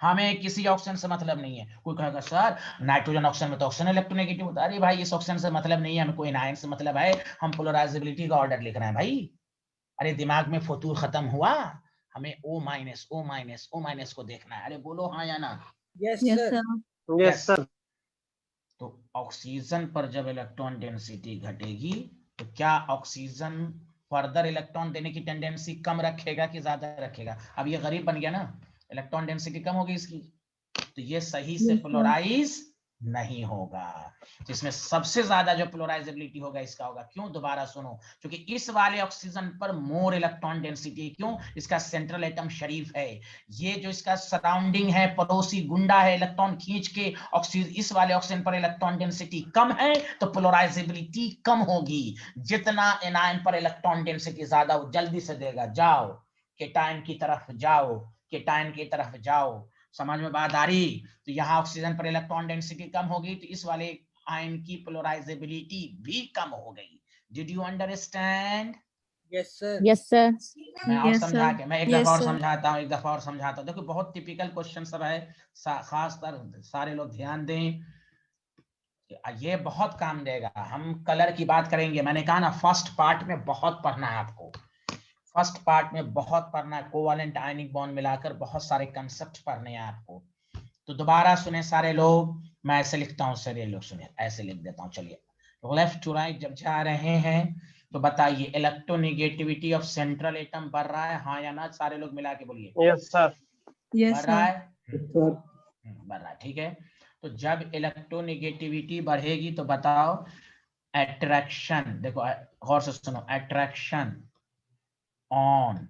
हमें किसी ऑक्सीजन से मतलब नहीं है। कोई कहेगा सर नाइट्रोजन ऑक्सीजन में तो ऑक्सीजन इलेक्ट्रोनेगेटिव होता है। अरे भाई इस ऑक्सीजन से मतलब नहीं है, हमें कोई एनायन से मतलब है, हम पोलराइजेबिलिटी का ऑर्डर लिख रहे हैं भाई। अरे दिमाग में फतूर खत्म हुआ? हमें O माइनस को देखना है। अरे बोलो हाँ या ना? Yes, Yes, sir. sir. Yes, sir. तो ऑक्सीजन पर जब इलेक्ट्रॉन डेंसिटी घटेगी तो क्या ऑक्सीजन फर्दर इलेक्ट्रॉन देने की टेंडेंसी कम रखेगा कि ज्यादा रखेगा? अब ये गरीब बन गया ना, इलेक्ट्रॉन डेंसिटी कम होगी इसकी, तो ये सही से Yes, sir. पोलराइज नहीं होगा। जिसमें सबसे ज्यादा जो पोलराइजेबिलिटी होगा इसका होगा। क्यों? दोबारा सुनो, क्योंकि इस वाले ऑक्सीजन पर मोर इलेक्ट्रॉन डेंसिटी। क्यों? इसका सेंट्रल एटम शरीफ है, ये जो इसका सराउंडिंग है पड़ोसी गुंडा है, इलेक्ट्रॉन खींच के ऑक्सीजन, इस वाले ऑक्सीजन पर इलेक्ट्रॉन डेंसिटी कम है तो पोलराइजेबिलिटी कम होगी। जितना एनायन पर इलेक्ट्रॉन डेंसिटी ज्यादा हो जल्दी से देगा। जाओ केटायन की तरफ जाओ, केटायन की तरफ जाओ। समझ में बात आ रही? तो यहाँ ऑक्सीजन पर इलेक्ट्रॉन डेंसिटी कम होगी तो इस वाले आयन की पोलराइजेबिलिटी भी कम हो गई। Did you understand? Yes, sir. Yes, sir. मैं और Yes, समझा sir. के मैं एक Yes, दफा और sir. समझाता हूँ, एक दफा और समझाता हूँ। देखो बहुत टिपिकल क्वेश्चन सब है, खास कर सारे लोग ध्यान दें, ये बहुत काम देगा। हम कलर की बात करेंगे, मैंने कहा ना फर्स्ट पार्ट में बहुत पढ़ना है आपको, फर्स्ट पार्ट में बहुत पढ़ना है। कोवैलेंट आयनिक बॉन्ड मिलाकर बहुत सारे कंसेप्ट पढ़ने हैं आपको। तो दोबारा सुने सारे लोग, मैं ऐसे लिखता हूँ सर, ये लोग सुने, ऐसे लिख देता हूँ। चलिए लेफ्ट टू राइट जब जा रहे हैं तो बताइए इलेक्ट्रोनेगेटिविटी ऑफ सेंट्रल एटम बढ़ रहा है, हाँ या ना? सारे लोग मिला के बोलिए। Yes, sir. Yes, बढ़ रहा sir. है, Yes, sir. बढ़ रहा है, ठीक है। तो जब इलेक्ट्रोनेगेटिविटी बढ़ेगी तो बताओ अट्रैक्शन, देखो गौर से सुनो, attraction on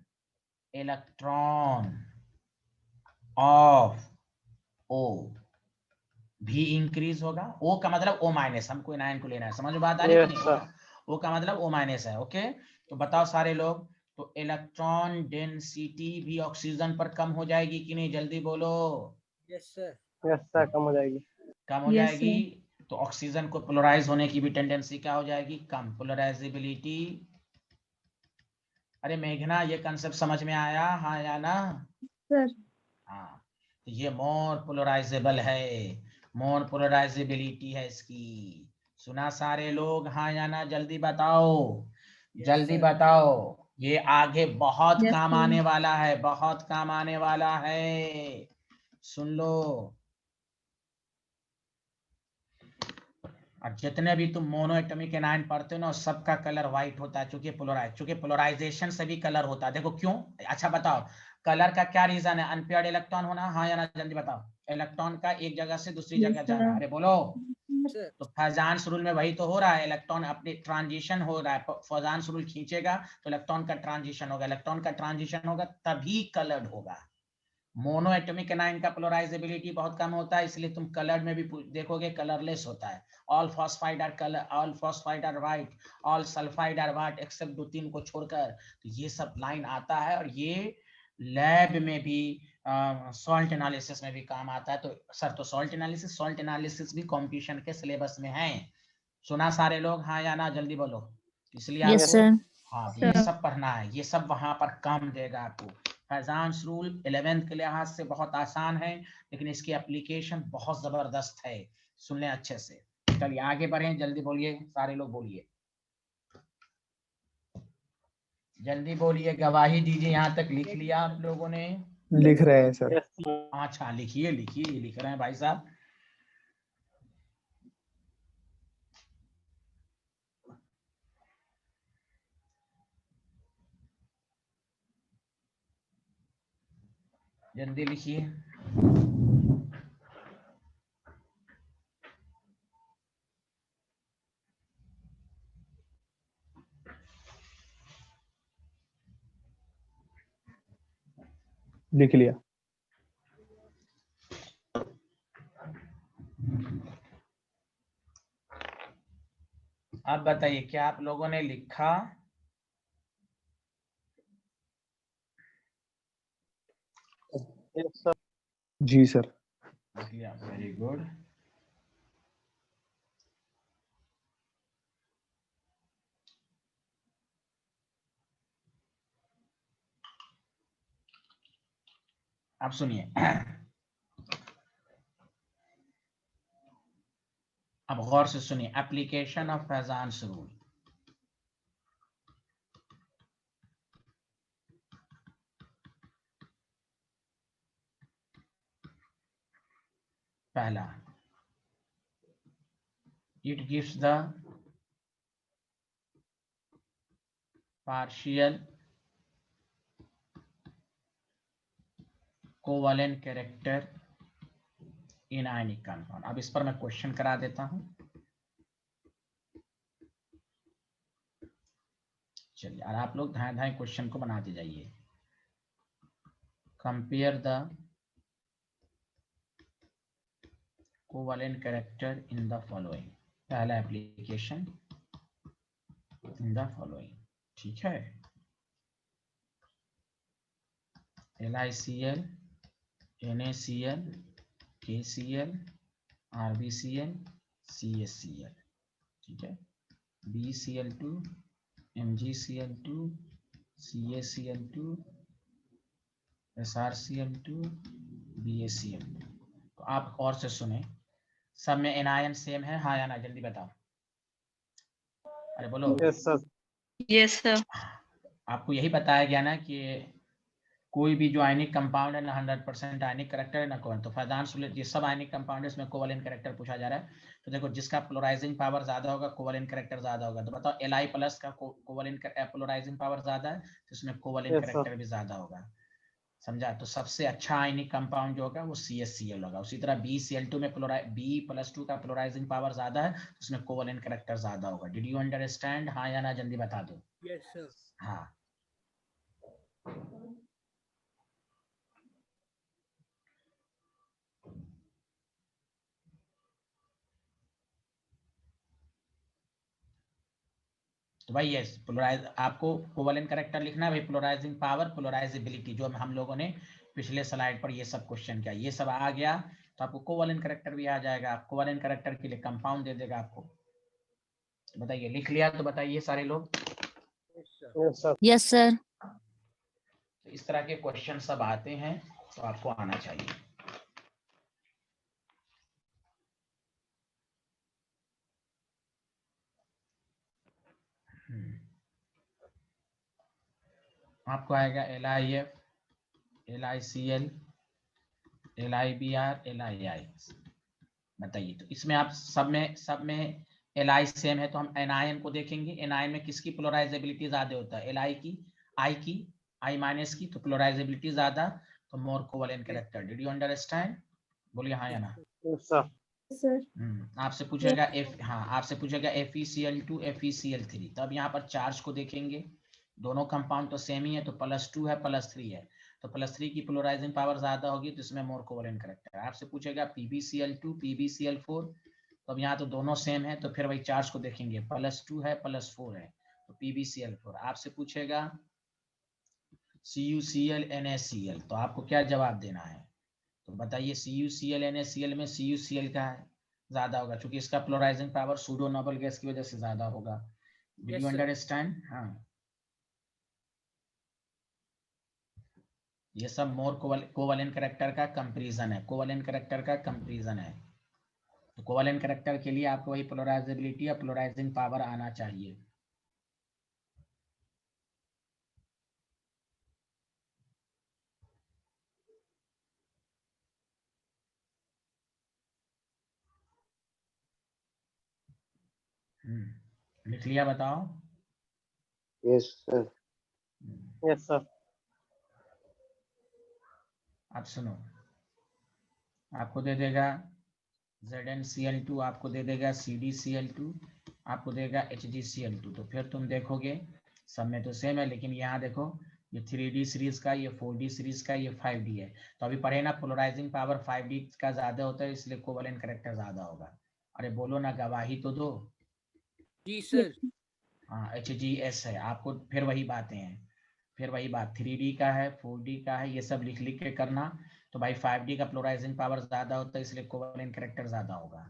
electron of O भी इंक्रीज होगा। ओ का मतलब ओ माइनस, हमको एनायन को लेना है, समझ में बात आ रही है कि Yes, नहीं? sir. ओ का मतलब ओ माइनस है। ओके, तो बताओ सारे लोग, तो इलेक्ट्रॉन डेंसिटी भी ऑक्सीजन पर कम हो जाएगी कि नहीं? जल्दी बोलो। Yes, sir. Yes, sir. कम हो जाएगी. कम हो Yes, जाएगी। तो ऑक्सीजन को पोलराइज होने की भी टेंडेंसी क्या हो जाएगी? कम। पोलराइजेबिलिटी, अरे मेघना ये कंसेप्ट समझ में आया, हाँ या ना? sir. हाँ, तो ये मोर पोलराइजेबल है, मोर पोलराइजेबिलिटी है इसकी। सुना सारे लोग, हाँ या ना? जल्दी बताओ, Yes, जल्दी sir. बताओ। ये आगे बहुत Yes, काम sir. आने वाला है, बहुत काम आने वाला है, सुन लो। और जितने भी तुम मोनोएटॉमिक एनायन पढ़ते हो ना, सबका कलर व्हाइट होता है, चूंकि पोलराइजेशन से भी कलर होता है। देखो क्यों, अच्छा बताओ, कलर का क्या रीजन है? अनपेयर्ड इलेक्ट्रॉन होना, हाँ या ना? जल्दी बताओ। इलेक्ट्रॉन का एक जगह से दूसरी Yes, जगह जाना, sir. अरे बोलो। Sir. तो फैजान्स रूल में वही तो हो रहा है, इलेक्ट्रॉन अपने ट्रांजिशन हो रहा है, फैजान्स रूल खींचेगा तो इलेक्ट्रॉन का ट्रांजिशन होगा, इलेक्ट्रॉन का ट्रांजिशन होगा तभी कलर्ड होगा। मोनो एटॉमिक एनायन का पोलराइजेबिलिटी बहुत कम होता है, इसलिए तुम कलर में भी देखोगे कलरलेस होता है। All phosphide are colour, all phosphide are white, all sulphide are white except 2-3 को छोड़कर। तो ये सब लाइन आता है और ये लैब में भी सॉल्ट एनालिसिस में भी काम आता है। तो सर, तो सॉल्ट एनालिसिस भी कंपटीशन के सिलेबस में है। सुना सारे लोग, हाँ या ना? जल्दी बोलो। इसलिए Yes, आपको, sir. हाँ, Sir. ये सब पढ़ना है, ये सब वहां पर काम देगा आपको। फैजान्स रूल 11th के लिहाज से बहुत आसान है, लेकिन इसकी एप्लीकेशन बहुत जबरदस्त है, सुन लें अच्छे से। चलिए आगे बढ़ें, जल्दी बोलिए सारे लोग, बोलिए जल्दी बोलिए, गवाही दीजिए। यहाँ तक लिख लिया आप लोगों ने? लिख रहे हैं सर। Yes, sir. अच्छा, लिखिए लिखिए, ये लिख रहे हैं भाई साहब। जल्दी लिखिए। लिख लिया। आप बताइए, क्या आप लोगों ने लिखा? Yes, sir. जी सर। लिख लिया, वेरी गुड। आप सुनिए, अब गौर से सुनिए, एप्लीकेशन ऑफ फैजान्स रूल। पहला, it gives the partial covalent character in ionic compound। अब इस पर मैं क्वेश्चन करा देता हूं। चलिए, और आप लोग धाए धाए क्वेश्चन को बनाते जाइए। Compare the covalent character in the following. पहला एप्लीकेशन, इन द फॉलोइंग, ठीक है? LiCl, NaCl, KCl, RbCl, CaCl, ठीक है? BCl2, MgCl2, CaCl2, SrCl2, BaCl2। तो आप और से सुने, सब में एनायन सेम है, हाँ या ना? जल्दी बताओ, अरे बोलो। Yes, sir. Yes, sir. आपको यही बताया गया ना कि कोई भी जो आयनिक कंपाउंड है ना 100% आयनिक कैरेक्टर है ना कोवेलेंट। तो फैजान्स रूल, ये सब आयनिक कंपाउंड है, इसमें कोवेलेंट कैरेक्टर पूछा जा रहा है। तो देखो, जिसका पोलराइजिंग पावर ज्यादा होगा कोवेलेंट कैरेक्टर ज्यादा होगा। तो बताओ Li+ का कोवेलेंट पोलराइजिंग पावर ज्यादा है, तो इसमें कोवेलेंट Yes, sir. कैरेक्टर भी ज्यादा होगा। समझा। तो सबसे अच्छा आयनिक कंपाउंड जो होगा वो CaCl होगा। उसी तरह BCl2 में B+2 का पोलराइजिंग पावर ज्यादा है, उसमें कोवेलेंट कैरेक्टर ज्यादा होगा। Did you understand? हाँ या ना, जल्दी बता दो। Yes, sir. हाँ, तो भाई ये पोलराइज आपको कोवेलेंट कैरेक्टर लिखना है भाई, पोलराइजिंग पावर, पोलराइजेबिलिटी, जो हम लोगों ने पिछले स्लाइड पर ये सब क्वेश्चन किया, ये सब आ गया तो आपको कोवेलेंट कैरेक्टर भी आ जाएगा। कोवेलेंट कैरेक्टर के लिए कंपाउंड दे देगा आपको। तो बताइए, लिख लिया तो बताइए सारे लोग। Yes, sir. Yes, sir. Yes sir. तो इस तरह के क्वेश्चन सब आते हैं तो आपको आना चाहिए। आपको आएगा LIF, LICL, LIBR, LII। बताइए, तो इसमें आप सब में Li सेम है तो हम एनायन को देखेंगे। एनायन में किसकी पोलराइजेबिलिटी ज्यादा होता है? Li की, I माइनस की, तो पोलराइजेबिलिटी ज्यादा, तो more covalent character. Did you understand? बोलिए हाँ या ना। Yes, sir. सर। आपसे पूछेगा आपसे पूछेगा FeCl2, FeCl3। तो अब यहाँ पर चार्ज को देखेंगे, दोनों कंपाउंड तो सेम ही है, तो +2 है +3 है, तो +3 की पोलराइजिंग पावर ज्यादा होगी, तो इसमें मोर कोवेलेंट कैरेक्टर है। आपसे पूछेगा PbCl2, PbCl4, तो अब यहाँ तो दोनों सेम है, तो फिर वही चार्ज को देखेंगे, +2 है +4 है, तो PbCl4। आपसे पूछेगा CuCl, NaCl, तो आपको क्या जवाब देना है? तो बताइए, CuCl, NaCl में CuCl का है ज्यादा होगा, क्योंकि इसका polarising power pseudo noble gas की वजह से ज्यादा होगा। Did Yes, you sir. Understand? हाँ, ये सब मोर कोवेलेंट कैरेक्टर का कंपैरिजन है, कोवेलेंट कैरेक्टर का कंपैरिजन है। तो कोवेलेंट कैरेक्टर के लिए आपको वही पोलराइजेबिलिटी या पोलराइजिंग पावर आना चाहिए। लिख लिया? बताओ। Yes, sir. Yes, sir. आप सुनो, आपको दे देगा ZnCl2, आपको दे देगा CdCl2, आपको देगा HgCl2। तो फिर तुम देखोगे सब में तो सेम है, लेकिन यहाँ देखो ये 3D सीरीज का, ये 4D सीरीज का, ये 5D है। तो अभी पढ़े ना, पोलराइजिंग पावर 5D का ज्यादा होता है, इसलिए कोवेलेंट कैरेक्टर ज्यादा होगा। अरे बोलो ना, गवाही तो दो। जी सर। हाँ, HgS है। आपको फिर वही बातें हैं, फिर वही बात, 3D का है, 4D का है, ये सब लिख लिख के करना। तो भाई 5D का पोलराइजिंग पावर ज्यादा होता है, इसलिए कोवेलेंट कैरेक्टर ज्यादा होगा।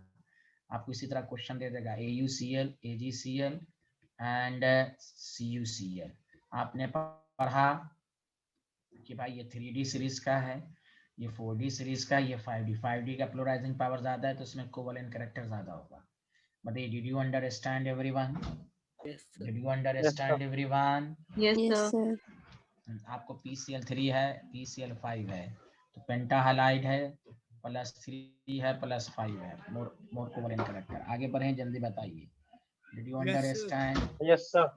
आपको इसी तरह क्वेश्चन दे देगा AuCl, AgCl एंड CuCl। आपने पढ़ा कि भाई ये 3D सीरीज का है, ये 4D सीरीज का, ये 5D का पोलराइजिंग पावर ज्यादा है, तो इसमें कोवेलेंट कैरेक्टर ज्यादा होगा। बताइए, did you understand everyone? Yes, sir. Did you understand everyone? Yes sir. आपको PCl3 है, PCl5 है, तो पेंटाहालाइड है, +3 है +5 है, मोर कोवेलेंट कैरेक्टर। आगे बढ़े, जल्दी बताइए। Did you Yes, sir. Understand? Yes, sir.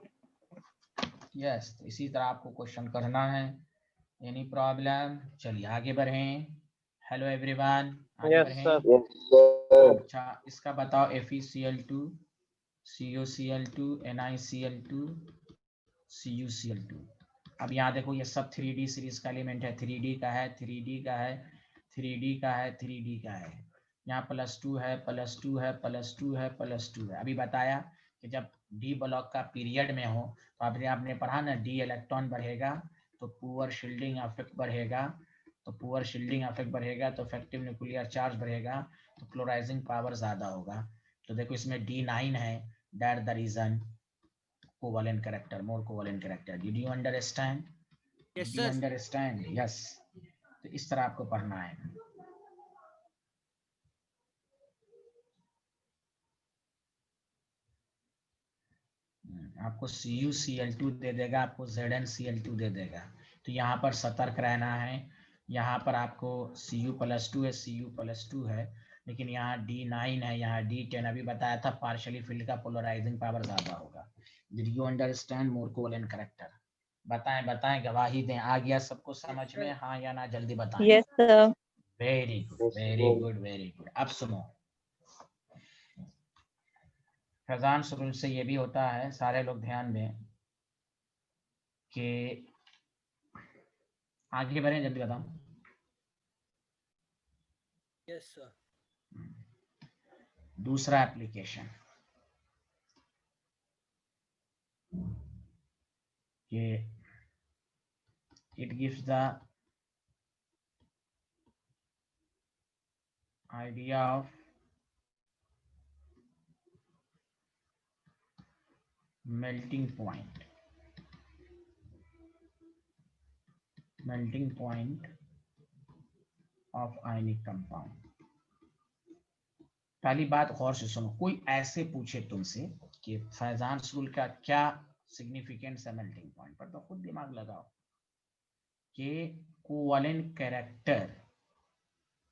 Yes. तो इसी तरह आपको क्वेश्चन करना है। Any problem? चलिए आगे बढ़ें। हेलो एवरीवन, आगे Yes, बढ़ें। sir. अच्छा, इसका बताओ, FeCl2, CuCl2, NiCl2, CuCl2। अब यहाँ देखो, ये सब 3D सीरीज का एलिमेंट है, 3D का है, 3D का है, 3D का है, 3D का है। यहाँ +2 है, +2 है, +2 है, +2 है। अभी बताया कि जब D ब्लॉक का पीरियड में हो, तो आपने पढ़ा ना, D इलेक्ट्रॉन बढ़ेगा तो पुअर शील्डिंग इफेक्ट बढ़ेगा, तो पुअर शील्डिंग इफेक्ट बढ़ेगा तो इफेक्टिव न्यूक्लियर चार्ज बढ़ेगा, तो पोलराइजिंग पावर ज्यादा होगा। तो देखो इसमें D9 है, that the reason covalent character, more covalent character. Did you understand? Yes, did you sir. Understand? Yes. तो इस तरह आपको पढ़ना है। आपको CuCl2 दे देगा, आपको ZnCl2 दे देगा। तो यहाँ पर सतर्क रहना है। यहाँ पर आपको Cu+2 है, Cu+2 है, लेकिन यहाँ D9 है, यहाँ D10। अभी बताया था पार्शियली फील्ड का पोलराइजिंग पावर ज्यादा होगा। Did you understand more covalent character? बताएं बताएं, गवाही दें। आ गया सबको समझ में, हाँ या ना, जल्दी बताएं। Yes, sir. Very good, Yes, very sir. Good, very good. अब सुनो, फैजान शुरू से ये भी होता है, सारे लोग ध्यान दें कि आगे बढ़े, जल्दी बताओ। Yes, sir. दूसरा एप्लीकेशन कि it gives the idea of melting point of ionic compound। पहली बात गौर से सुनो, कोई ऐसे पूछे तुमसे कि फैजान रूल का क्या सिग्निफिकेंस है मेल्टिंग पॉइंट पर, तो खुद दिमाग लगाओ कि covalent character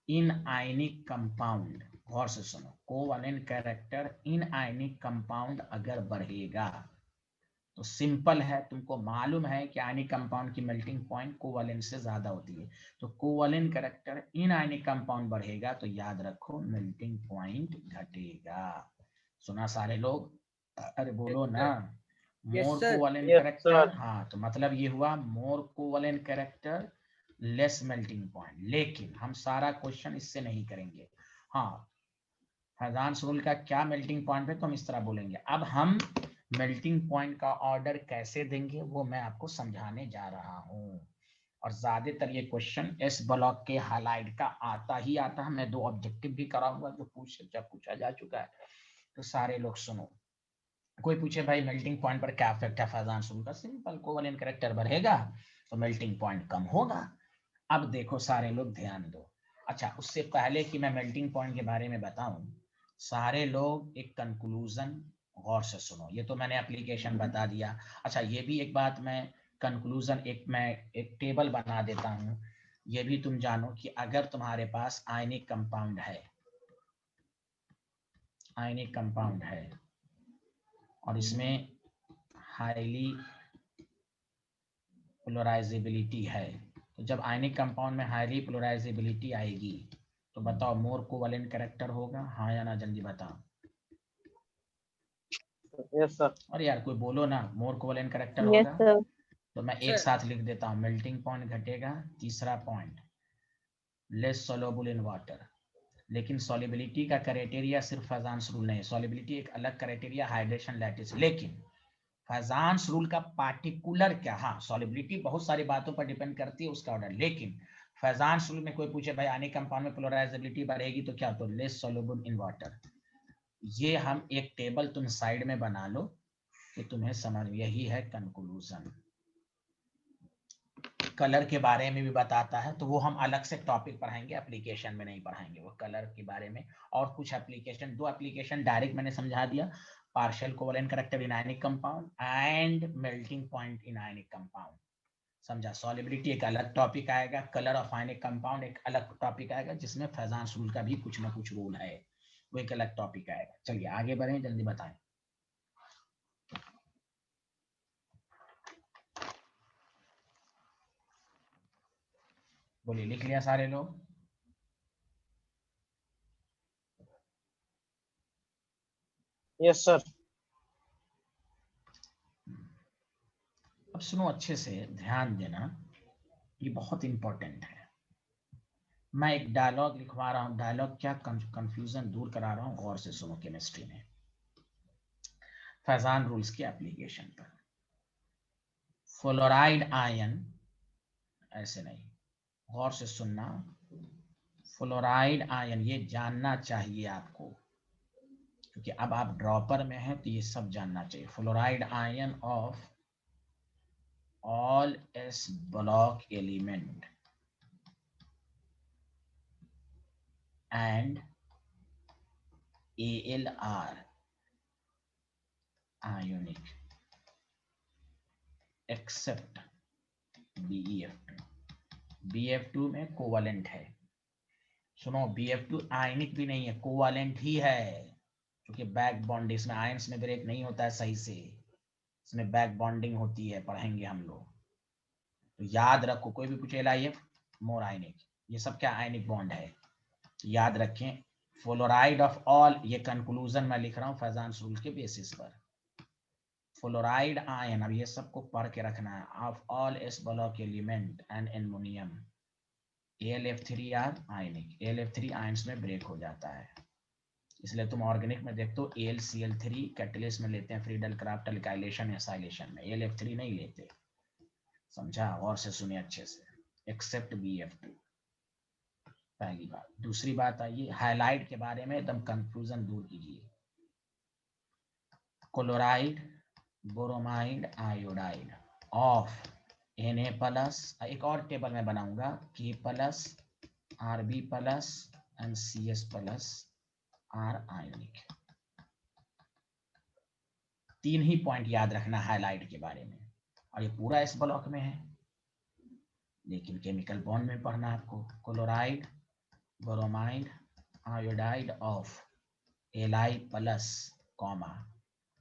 in ionic compound, गौर से सुनो, covalent character in ionic compound अगर बढ़ेगा तो सिंपल है, तुमको मालूम है कि आयनिक कंपाउंड की मेल्टिंग पॉइंट कोवेलेंट से ज्यादा होती है, तो covalent character in ionic compound बढ़ेगा तो याद रखो मेल्टिंग पॉइंट घटेगा। सुना सारे लोग? अरे बोलो Yes, ना। Yes, more sir. Covalent Yes, character, sir. हाँ, तो मतलब ये हुआ more covalent character less melting point. लेकिन हम सारा क्वेश्चन इससे नहीं करेंगे। हाँ, फैजान रूल का क्या मेल्टिंग पॉइंट है तो हम इस तरह बोलेंगे। अब हम मेल्टिंग पॉइंट का ऑर्डर कैसे देंगे वो मैं आपको समझाने जा रहा हूँ। और ज्यादातर ये क्वेश्चन एस ब्लॉक के हाईलाइट का आता ही आता है। मैं 2 ऑब्जेक्टिव भी कराऊंगा जो पूछा जा चुका है, तो सारे लोग सुनो। कोई पूछे भाई मेल्टिंग पॉइंट पर क्या इफेक्ट है फैजान रूल का, सिंपल, कोवेलेंट कैरेक्टर बढ़ेगा तो मेल्टिंग पॉइंट कम होगा। अब देखो सारे लोग ध्यान दो। अच्छा, उससे पहले कि मैं मेल्टिंग पॉइंट के बारे में बताऊं, सारे लोग एक कंक्लूजन गौर से सुनो। ये तो मैंने एप्लीकेशन बता दिया। अच्छा, ये भी एक बात, मैं कंक्लूजन मैं एक टेबल बना देता हूं। ये भी तुम जानो कि अगर तुम्हारे पास आयनिक कंपाउंड है और इसमें हाईली पोलराइजेबिलिटी है, तो जब आयनिक कंपाउंड में हाईली पोलराइजेबिलिटी आएगी तो बताओ मोर कोवेलेंट कैरेक्टर होगा, हाँ या ना, जल्दी बताओ। Yes, sir. और यार कोई बोलो ना, मोर कोवेलेंट कैरेक्टर Yes, होगा। sir. तो मैं एक Sir. साथ लिख देता हूँ, मेल्टिंग पॉइंट घटेगा। तीसरा point, less soluble in water. लेकिन सॉल्युबिलिटी का क्राइटेरिया सिर्फ फैजान रूल नहीं है, सॉल्युबिलिटी एक अलग क्राइटेरिया, हाइड्रेशन, लैटिस। लेकिन फैजान रूल का पार्टिकुलर क्या, हाँ, सॉल्युबिलिटी बहुत सारी बातों पर डिपेंड करती है, उसका ऑर्डर। लेकिन फैजान रूल में कोई पूछे भाई आयनिक कंपाउंड में पोलराइजेबिलिटी बढ़ेगी तो क्या, तो लेस सोल्युबल इन वाटर। ये हम एक टेबल तुम साइड में बना लो कि तुम्हें समझ, यही है कंक्लूजन। कलर के बारे में भी बताता है, तो वो हम अलग से टॉपिक पढ़ाएंगे, एप्लीकेशन में नहीं पढ़ाएंगे वो कलर के बारे में। और कुछ एप्लीकेशन, 2 एप्लीकेशन डायरेक्ट मैंने समझा दिया, partial covalent character in ionic compound and melting point in ionic compound. समझा? सॉल्युबिलिटी एक अलग टॉपिक आएगा, कलर ऑफ आयनिक कंपाउंड एक अलग टॉपिक आएगा, जिसमें फैजान रूल का भी कुछ ना कुछ रूल है, वो एक अलग टॉपिक आएगा। चलिए आगे बढ़े, जल्दी बताएं। बोलिए, लिख लिया सारे लोग? Yes, sir. अब सुनो, अच्छे से ध्यान देना, ये बहुत इंपॉर्टेंट है। मैं एक डायलॉग लिखवा रहा हूँ, डायलॉग क्या, कंफ्यूजन दूर करा रहा हूँ, गौर से सुनो। केमिस्ट्री में फैजान रूल्स की एप्लीकेशन पर फ्लोराइड आयन, ऐसे नहीं, गौर से सुनना, फ्लोराइड आयन, ये जानना चाहिए आपको, क्योंकि अब आप ड्रॉपर में हैं तो ये सब जानना चाहिए। Fluoride ion of all S block element and ALR ionic except BeF2। BeF2 में कोवेलेंट है। सुनो, BeF2 आयनिक भी नहीं है, कोवेलेंट ही है, क्योंकि बैक बॉन्डिंग, इसमें आयंस में ब्रेक नहीं होता है सही से, इसमें बैक बॉन्डिंग होती है, पढ़ेंगे हम लोग। तो याद रखो, कोई भी पूछे LiF मोर आयनिक, ये सब क्या आयनिक बॉन्ड है, याद रखें। फ्लोराइड ऑफ ऑल, ये कंक्लूजन मैं लिख रहा हूँ फैजान रूल के बेसिस पर। फ्लोराइड आयन, अब ये सबको पढ़ के रखना है, of all S block element and aluminium AlF3 are ionic, AlF3 ions में ब्रेक हो जाता है, इसलिए तुम ऑर्गेनिक में देखते हो AlCl3 कैटलिस्ट में लेते हैं फ्रीडल क्राफ्ट अल्काइलेशन एसाइलेशन में, AlF3 नहीं लेते, समझा, और से सुनिए अच्छे से, एक्सेप्ट BF2, पहली बात। दूसरी बात आइए हाइलाइट के बारे में, एकदम कंफ्यूजन दूर कीजिए। Chloride, bromide, iodide of Na+, एक और टेबल में बनाऊंगा, K+, Rb+ and CS+ are ionic. तीन ही पॉइंट याद रखना हाइलाइट के बारे में, और ये पूरा इस ब्लॉक में है, लेकिन केमिकल बॉन्ड में पढ़ना है आपको। Chloride, bromide, iodide of Li+,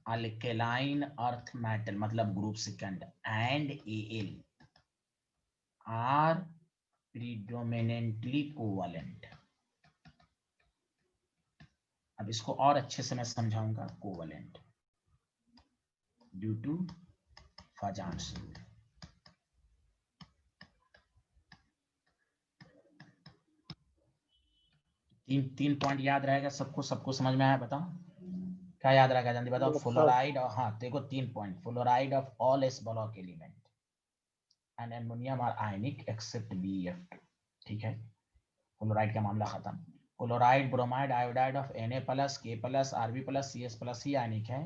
alkaline earth metal मतलब group second and Al are predominantly covalent. अब इसको और अच्छे से मैं समझाऊंगा, covalent due to Fajans rule. तीन पॉइंट याद रहेगा सबको, सबको समझ में आया, बताओ क्या याद रहेगा, जल्दी बताओ। Yes, sir. फ्लोराइड, हाँ देखो 3 point, fluoride of all S block element and aluminium are ionic except BF2, ठीक है, फ्लोराइड का मामला खत्म। Chloride, bromide, iodide of Na+, K+, Rb+, CS+ ही आयनिक है।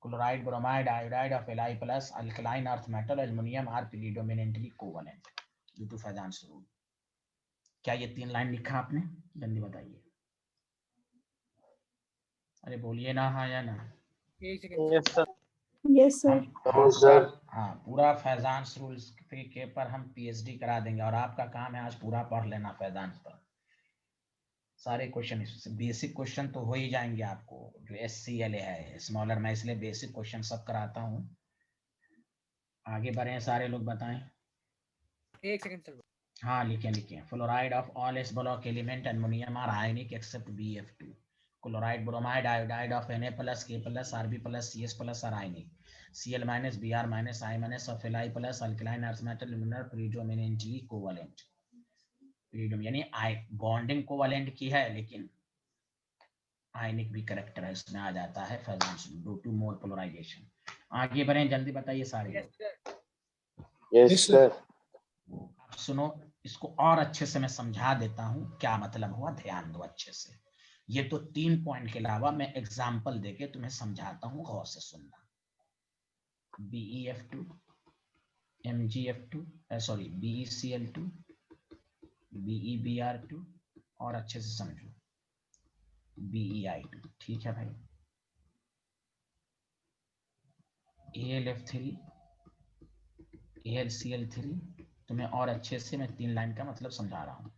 Chloride, bromide, iodide of Li+, alkaline earth metal, aluminium are predominantly covalent due to Fajans rule. क्या ये 3 line लिखा आपने, जल्दी बताइए, अरे बोलिए ना हाँ या ना। एक second Yes, sir. Yes, sir. हाँ, पूरा फैजान्स रूल्स के पर हम PhD करा देंगे, और आपका काम है आज पूरा पढ़ लेना फैजान्स पर। सारे क्वेश्चन, बेसिक क्वेश्चन तो हो ही जाएंगे आपको, जो SCLA है स्मॉलर, मैं इसलिए बेसिक क्वेश्चन सब कराता हूँ। आगे बढ़े, सारे लोग बताएं। एक सेकंड सर। हाँ लिखे। Fluoride of all S block element aluminium are ionic except BF2। Chloride, bromide, iodide of Na+, K+, Rb+, CS+ are ionic. Cl-, Br-, I- of Li+, alkaline earth metal, aluminium predominantly covalent. यानी bonding covalent की है, लेकिन आयनिक भी character है, इसमें आ जाता है फैजान्स due to more polarisation. आगे बढ़े, जल्दी बताइए सारे यस लोग। सर। Yes, sir. आप सुनो, इसको और अच्छे से मैं समझा देता हूँ क्या मतलब हुआ, ध्यान दो अच्छे से। ये तो 3 पॉइंट के अलावा मैं एग्जाम्पल देके तुम्हें समझाता हूँ, गौर से सुनना। BeF2, MgF2, sorry BeCl2, BeBr2, और अच्छे से समझो BeI2, ठीक है भाई। AlF3, AlCl3, तुम्हें और अच्छे से मैं 3 लाइन का मतलब समझा रहा हूँ।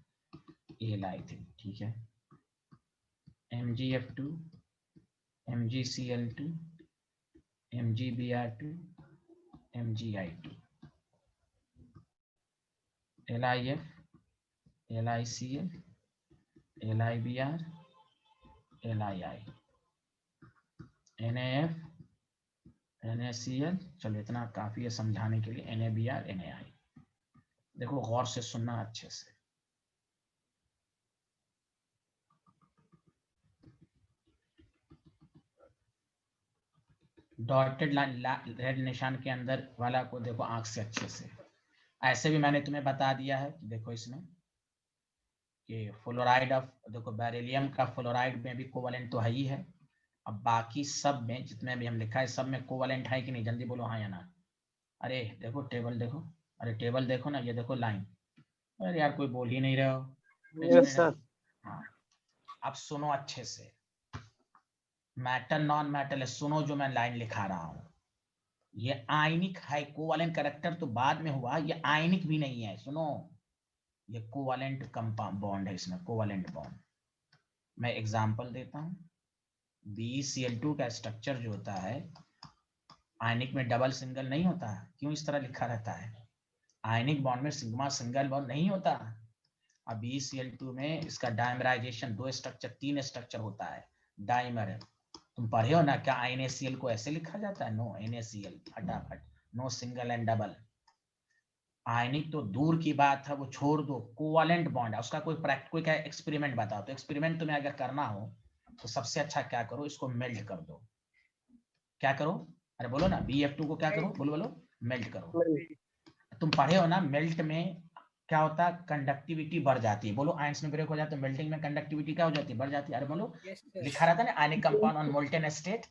Li3, ठीक है, MgF2, MgCl2, MgBr2, MgI2, LiF, LiCl, LiBr, LiI, NaF, NaCl, चलो इतना काफी है समझाने के लिए, NaBr, NaI। देखो गौर से सुनना अच्छे से। डॉटेड लाइन रेड निशान के अंदर वाला को देखो आंख से अच्छे से। ऐसे भी मैंने तुम्हें बता दिया है कि देखो इसमें कि फ्लोराइड ऑफ, देखो बेरिलियम का फ्लोराइड में भी कोवलेंट तो है ही है। अब बाकी सब में जितने भी हम लिखा है सब में कोवलेंट है कि नहीं, जल्दी बोलो हाँ या ना। अरे देखो टेबल देखो, अरे टेबल देखो ना, ये देखो लाइन। अरे यार कोई बोल ही नहीं रहे हो। Yes, sir. हाँ, अब सुनो अच्छे से, मेटल नॉन मेटल है, सुनो जो मैं लाइन लिखा रहा हूँ। ये आयनिक है, कोवलेंट कैरेक्टर तो बाद में हुआ, ये आयनिक भी नहीं है, सुनो, ये कोवलेंट कंपाउंड बॉन्ड है, इसमें कोवलेंट बॉन्ड। मैं एग्जांपल देता हूँ। BeCl2 का स्ट्रक्चर जो होता है आयनिक में डबल सिंगल नहीं होता, क्यों इस तरह लिखा रहता है? आयनिक बॉन्ड में सिग्मा सिंगल बॉन्ड नहीं होता। अब BeCl2 में इसका डाइमराइजेशन 2 स्ट्रक्चर 3 स्ट्रक्चर होता है, डाइमर है। तुम पढ़े हो ना क्या NaCl को ऐसे लिखा जाता है? नो, NaCl फटाफट, नो सिंगल एंड डबल। आयनिक तो दूर की बात है, वो छोड़ दो, कोवैलेंट बॉन्ड है उसका। कोई क्या एक्सपेरिमेंट बताओ तो। एक्सपेरिमेंट तुम्हें अगर करना हो तो सबसे अच्छा क्या करो, इसको मेल्ट कर दो। क्या करो? अरे बोलो ना, BF2 को क्या करो, बोलो बोलो, मेल्ट करो। तुम पढ़े हो ना, मेल्ट में क्या होता है, कंडक्टिविटी बढ़ जाती है। बोलो, आयंस में ब्रेक हो जाते हैं, मेल्टिंग में कंडक्टिविटी क्या हो जाती है, बढ़ जाती है। अरे बोलो, Yes, sir. लिखा रहता है ना, ionic compound on molten state,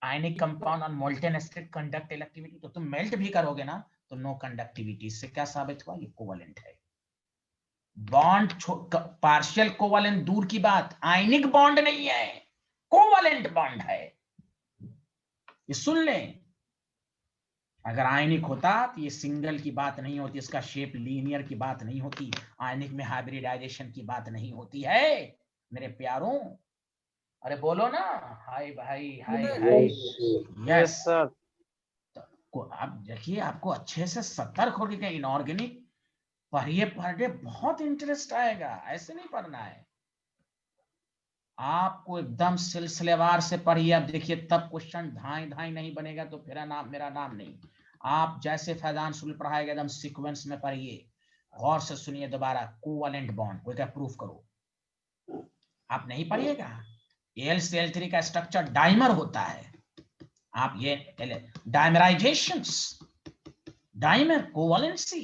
ionic compound on molten state conduct electricity. तो तुम मेल्ट भी करोगे ना तो नो कंडक्टिविटी। इससे क्या साबित हुआ, ये कोवैलेंट है। बॉन्ड पार्शियल कोवैलेंट दूर की बात, आयनिक बॉन्ड नहीं है, कोवैलेंट बॉन्ड है। ये सुन लें, अगर आयनिक होता तो ये सिंगल की बात नहीं होती, इसका शेप लीनियर की बात नहीं होती, आयनिक में हाइब्रिडाइजेशन की बात नहीं होती है मेरे प्यारों। अरे बोलो ना, हाय भाई, हाय हाय। Yes sir. आप देखिए, आपको अच्छे से सतर्क होकर के इनऑर्गेनिक पढ़िए, पढ़े बहुत इंटरेस्ट आएगा। ऐसे नहीं पढ़ना है, आपको एकदम सिलसिलेवार से पढ़िए। अब देखिए, तब क्वेश्चन धाई धाई नहीं बनेगा तो फिर मेरा नाम नहीं। आप जैसे फैजान सुल पढ़ाएगा एकदम सीक्वेंस में पढ़िए, गौर से सुनिए। दोबारा, कोवैलेंट बॉन्ड कोई क्या प्रूफ करो। आप नहीं पढ़िएगा, AlCl3 का स्ट्रक्चर डाइमर होता है। आप ये डाइमराइजेशंस, डाइमर, कोवैलेंसी,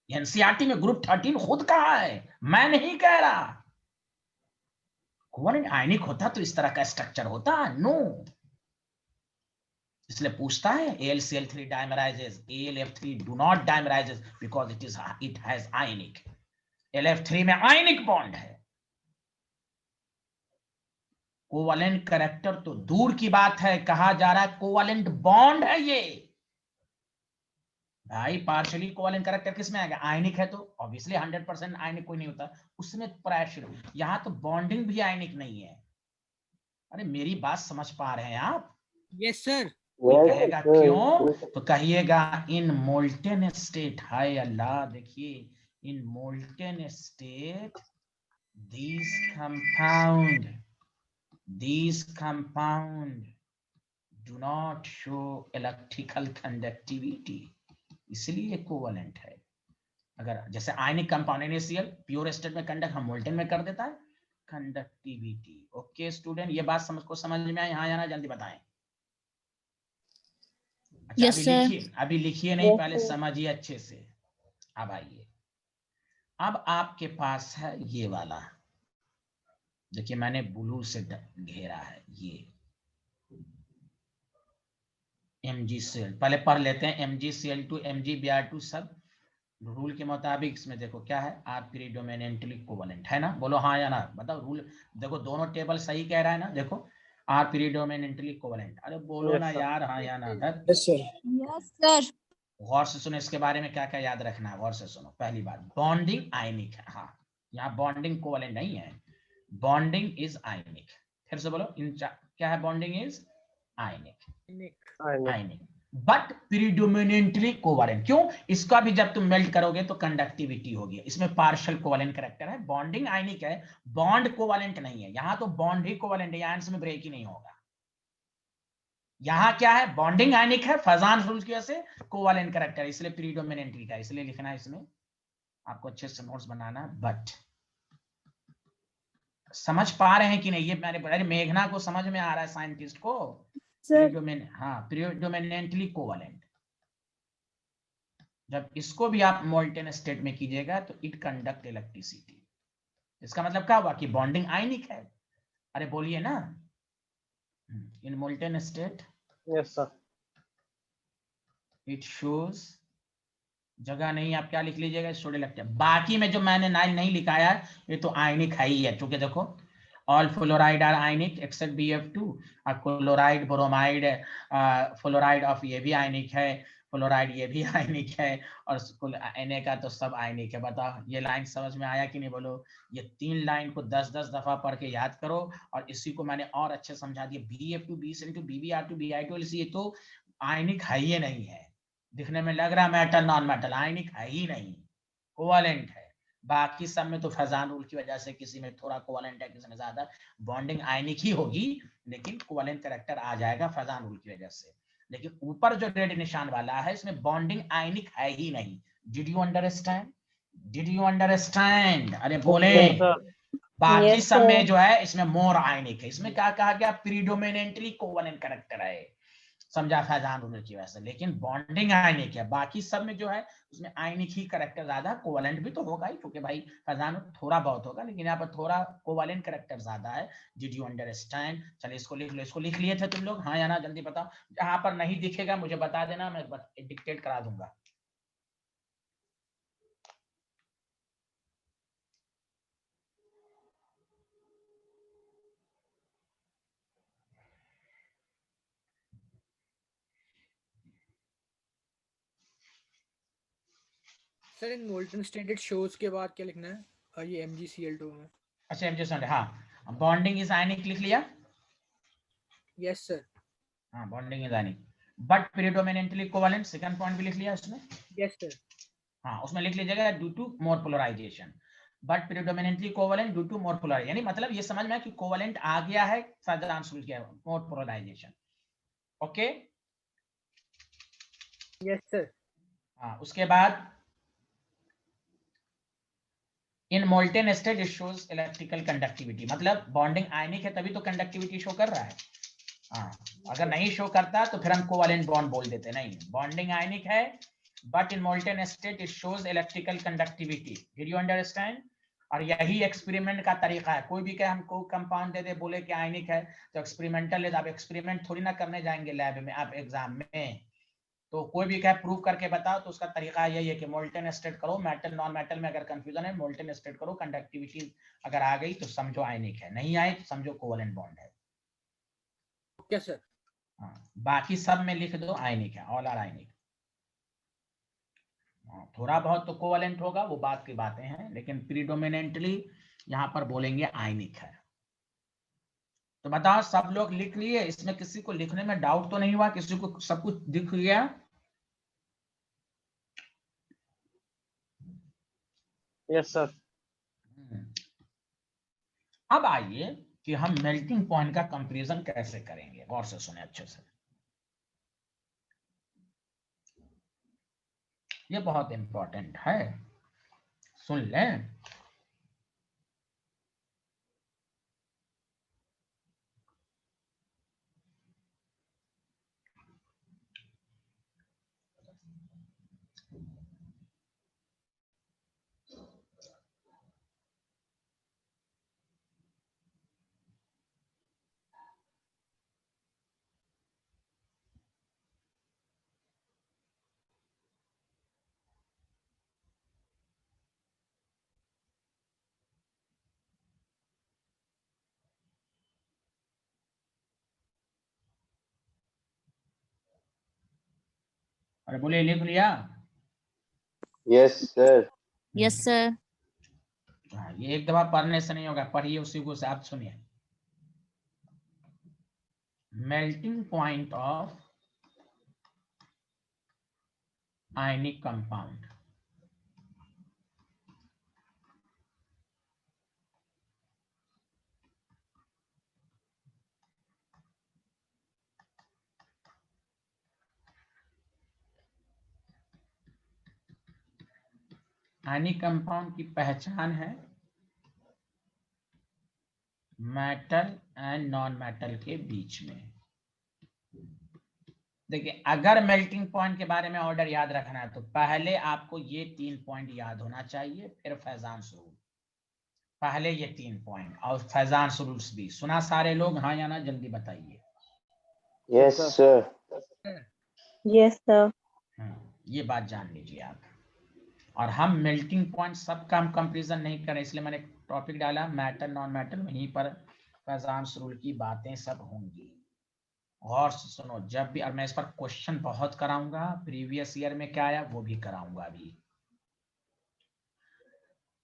NCERT में ग्रुप 13 खुद कहा है, मैं नहीं कह रहा। कोवैलेंट आयनिक होता तो इस तरह का स्ट्रक्चर होता? नो। इसलिए पूछता है AlCl3 dimerizes, AlF3 do not dimerizes because it has ionic। LF3 में आयनिक बॉन्ड है। कोवैलेंट कैरेक्टर तो दूर की बात है, कहा जा रहा है कोवैलेंट बॉन्ड है ये। भाई पार्शियली कोवैलेंट कैरेक्टर किस में आएगा? आयनिक है तो ऑब्वियसली 100% आयनिक कोई नहीं होता, उसमें पार्शियल। यहां तो बॉन्डिंग भी आयनिक नहीं है। अरे मेरी बात समझ पा रहे हैं आप? Yes, sir. कोई कहेगा क्यों, तो कहिएगा इन मोल्टेन स्टेट, हाय अल्लाह, देखिए, in molten state these compound do not show electrical conductivity, इसलिए कोवैलेंट है। अगर जैसे ionic compound NaCl pure state में कंडक्ट, हम मोल्टेन में कर देता है कंडक्टिविटी। ओके स्टूडेंट, ये बात समझ में आई? हाँ या ना, जल्दी बताएं। अच्छा, Yes, sir. अभी लिखिए नहीं, पहले समझिए अच्छे से। अब आइए, अब आपके पास है ये वाला, देखिए मैंने ब्लू से घेरा है, ये MgCl। पहले पढ़ लेते हैं, MgCl2 MgBr2 सब रूल के मुताबिक। इसमें देखो क्या है, R प्रीडोमिनेंटली कोवैलेंट है ना, बोलो हाँ या ना, बताओ रूल। देखो दोनों टेबल सही कह रहा है ना, देखो R प्रीडोमिनेंटली कोवैलेंट। अरे बोलो ना यार, हाँ या ना। Yes, sir. Yes, sir. गौर से सुनो, इसके बारे में क्या क्या याद रखना है, गौर से सुनो। पहली बात, बॉन्डिंग आयनिक है। हाँ, यहाँ बॉन्डिंग कोवैलेंट नहीं है, बॉन्डिंग इज आयनिक। फिर से बोलो, क्या है, bonding is ionic, ionic but predominantly covalent. क्यों? इसका भी जब तुम मेल्ट करोगे तो कंडक्टिविटी होगी, इसमें पार्शियल कोवैलेंट कैरेक्टर है। बॉन्डिंग आयनिक है, बॉन्ड कोवैलेंट नहीं है। यहाँ तो बॉन्ड ही कोवैलेंट है, आयंस में ब्रेक ही नहीं होगा। यहाँ क्या है, बॉन्डिंग आयनिक है, फैजान रूल की वजह से कोवैलेंट कैरेक्टर, इसलिए प्रीडोमिनेंटली का, इसलिए लिखना है इसमें। आपको अच्छे से नोट्स बनाना। बट समझ पा रहे हैं कि नहीं ये? अरे मेघना को समझ में आ रहा है, साइंटिस्ट को? Predominantly covalent. जब इसको भी आप मोल्टेन स्टेट में कीजिएगा तो इट कंडक्ट इलेक्ट्रिसिटी। इसका मतलब क्या हुआ कि बॉन्डिंग आयनिक है। अरे बोलिए ना, in molten state yes sir, it shows, जगह नहीं, आप क्या लिख लीजिएगा, सोडियम। बाकी में जो मैंने नहीं लिखाया है, ये तो आयनिक है ही है। चूंकि देखो, all fluoride are ionic except BF2, chloride, bromide, fluoride of ये भी आयनिक है, फ्लोराइड ये भी आयनिक है, और Na का तो सब आयनिक है। बताओ, ये लाइन समझ में आया कि नहीं, बोलो। ये 3 लाइन को 10-10 दफा पढ़ के याद करो। और इसी को मैंने और अच्छे समझा दिया, BF2 BCl2 BBr2 BI2 ये तो आयनिक है ही नहीं है। दिखने में लग रहा है मेटल नॉन मेटल, आयनिक है ही नहीं, कोवेलेंट है। बाकी सब में तो फैजान रूल की वजह से किसी में थोड़ा कोवेलेंट है, किसी में ज्यादा, बॉन्डिंग आयनिक ही होगी, लेकिन कोवेलेंट कैरेक्टर आ जाएगा फैजान रूल की वजह से। लेकिन ऊपर जो रेड निशान वाला है इसमें बॉन्डिंग आयनिक है ही नहीं। Did you understand? Did you understand? अरे बोले। Yes, sir. बाकी Yes, सब में sir. जो है इसमें मोर आयनिक है। इसमें क्या कहा गया? प्रीडोमिनेंटली कोवेलेंट कैरेक्टर है, समझा फैजान रूल की वजह से। लेकिन बॉन्डिंग आयनिक है, बाकी सब में जो है उसमें आयनिक ही कैरेक्टर ज्यादा, कोवेलेंट भी तो होगा ही, क्योंकि भाई फैजान थोड़ा बहुत होगा, लेकिन यहाँ पर थोड़ा कोवेलेंट कैरेक्टर ज्यादा है। Did you understand? चलिए इसको लिख लो। इसको लिख लिए थे तुम लोग? हाँ या ना, जल्दी बताओ। जहां पर नहीं दिखेगा मुझे बता देना, मैं डिक्टेट करा दूंगा। Sir in molten state it shows के बाद क्या लिखना है? ये MgCl2 में। अच्छा एम जी, हाँ बॉन्डिंग इज आयनिक लिख लिया। Yes sir. हाँ bonding is ionic but predominantly covalent, second point भी लिख लिया उसमें। Yes sir. हाँ उसमें लिख लीजिएगा due to more polarization, but predominantly covalent due to more polarization. यानी मतलब ये समझ में कि कोवेलेंट आ गया है, फैजान रूल किया, more polarization. Okay. Yes sir. हाँ उसके बाद in molten state it shows electrical conductivity, मतलब बॉन्डिंग आयनिक है तभी तो कंडक्टिविटी शो कर रहा है। हाँ अगर नहीं शो करता तो फिर हम कोवेलेंट बॉन्ड बोल देते। नहीं, बॉन्डिंग आयनिक है but in molten state it shows electrical conductivity. Did you understand? और यही एक्सपेरिमेंट का तरीका है। कोई भी क्या हमको कंपाउंड दे दे, बोले कि आयनिक है, तो एक्सपेरिमेंटल है, आप एक्सपेरिमेंट थोड़ी ना करने जाएंगे लैब में, आप एग्जाम में। तो कोई भी क्या प्रूव करके बताओ, तो उसका तरीका यही है कि मोल्टेन स्टेट करो, मेटल नॉन मेटल में अगर कंफ्यूजन है मोल्टेन स्टेट करो, कंडक्टिविटी अगर आ गई तो समझो आयनिक है, नहीं आए तो समझो कोवेलेंट बॉन्ड है। Okay sir. हाँ, बाकी सब में लिख दो आयनिक है, ऑल आर आयनिक। थोड़ा बहुत तो कोवेलेंट होगा, वो बात की बातें हैं, लेकिन प्रीडोमिनेंटली यहाँ पर बोलेंगे आयनिक है। तो बताओ सब लोग लिख लिए? इसमें किसी को लिखने में डाउट तो नहीं हुआ? किसी को सब कुछ दिख गया? Yes, sir. अब आइए कि हम मेल्टिंग पॉइंट का कंपैरिजन कैसे करेंगे। गौर से सुने अच्छे से, ये बहुत इंपॉर्टेंट है, सुन लें। अरे बोले लिख लिया? Yes, sir. Yes, sir. हाँ, ये एक दफा पढ़ने से नहीं होगा, पढ़िए उसी को से आप सुनिए। Melting point of ionic compound. Ionic compound की पहचान है मेटल एंड नॉन मेटल के बीच में। देखिए अगर मेल्टिंग पॉइंट के बारे में ऑर्डर याद रखना है तो पहले आपको ये 3 पॉइंट याद होना चाहिए, फिर फैजान रूल। पहले ये 3 पॉइंट और फैजान रूल्स भी सुना सारे लोग? हाँ या ना, जल्दी बताइए। Yes, sir. Yes, sir. ये बात जान लीजिए आप। और हम मेल्टिंग पॉइंट सबका हम कंपेरिजन नहीं करें, इसलिए मैंने टॉपिक डाला मेटल नॉन मेटल, वहीं पर फैजान रूल की बातें सब होंगी। गौर से सुनो जब भी, और मैं इस पर क्वेश्चन बहुत कराऊंगा, प्रीवियस ईयर में क्या आया वो भी कराऊंगा अभी।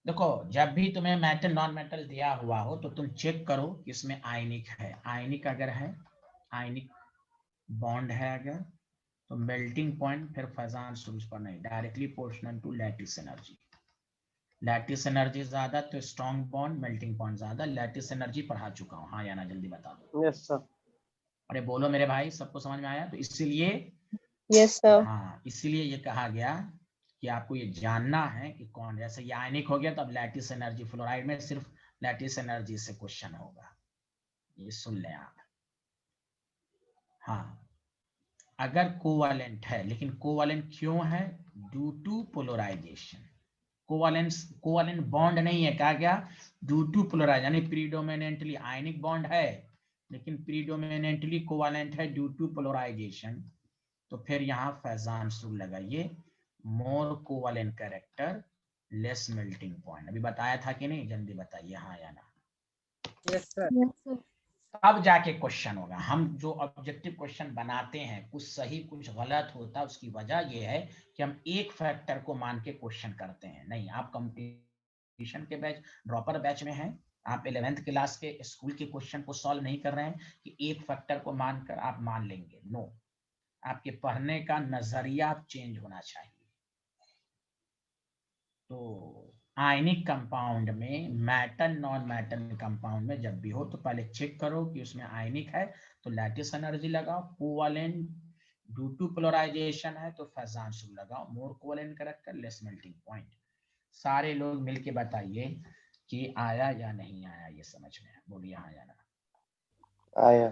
देखो जब भी तुम्हें मेटल नॉन मेटल दिया हुआ हो तो तुम चेक करो कि इसमें आयनिक है। आयनिक अगर है, आयनिक बॉन्ड है अगर, तो मेल्टिंग पॉइंट फिर फैजान रूल्स पर नहीं, directly proportional to lattice energy. Lattice energy ज्यादा तो स्ट्रॉन्ग बॉन्ड, मेल्टिंग पॉइंट ज्यादा। लैटिस एनर्जी पढ़ा चुका हूँ, हाँ या ना जल्दी बता दो। Yes, sir. अरे बोलो मेरे भाई, सबको समझ में आया? तो इसीलिए Yes, sir. हाँ, इसीलिए ये कहा गया कि आपको ये जानना है कि कौन, जैसे ये आयनिक हो गया तो अब लैटिस एनर्जी, फ्लोराइड में सिर्फ लैटिस एनर्जी से क्वेश्चन होगा, ये सुन लें आप। हाँ, अगर कोवैलेंट है, लेकिन कोवैलेंट क्यों है? Due to polarization. Covalent bond नहीं है, कहा गया ड्यू टू पोलराइज, यानी प्रीडोमिनेंटली आयनिक बॉन्ड है लेकिन प्रीडोमिनेंटली कोवैलेंट है ड्यू टू पोलराइजेशन। तो फिर यहाँ फैजान रूल लगाइए, more covalent character less melting point. अभी बताया था कि नहीं? जल्दी बताइए हाँ या ना। Yes sir. Yes, sir. अब जाके क्वेश्चन होगा। हम जो ऑब्जेक्टिव क्वेश्चन बनाते हैं, कुछ सही कुछ गलत होता है, उसकी वजह यह है कि हम एक फैक्टर को मान के क्वेश्चन करते हैं। नहीं, आप कंपटीशन के बैच, ड्रॉपर बैच में हैं, आप 11th क्लास के स्कूल के क्वेश्चन को सॉल्व नहीं कर रहे हैं कि एक फैक्टर को मानकर आप मान लेंगे। नो, आपके पढ़ने का नजरिया चेंज होना चाहिए। तो आयनिक कंपाउंड में, मेटल नॉन मेटल कंपाउंड में जब भी हो तो पहले चेक करो कि उसमें आयनिक है तो लैटिस एनर्जी लगाओ, कोवैलेंट ड्यू टू पोलराइजेशन है तो फैजान रूल लगाओ, more covalent character less melting point. सारे लोग मिलके बताइए कि आया या नहीं आया ये समझ में? बोलिए हाँ या ना। आया।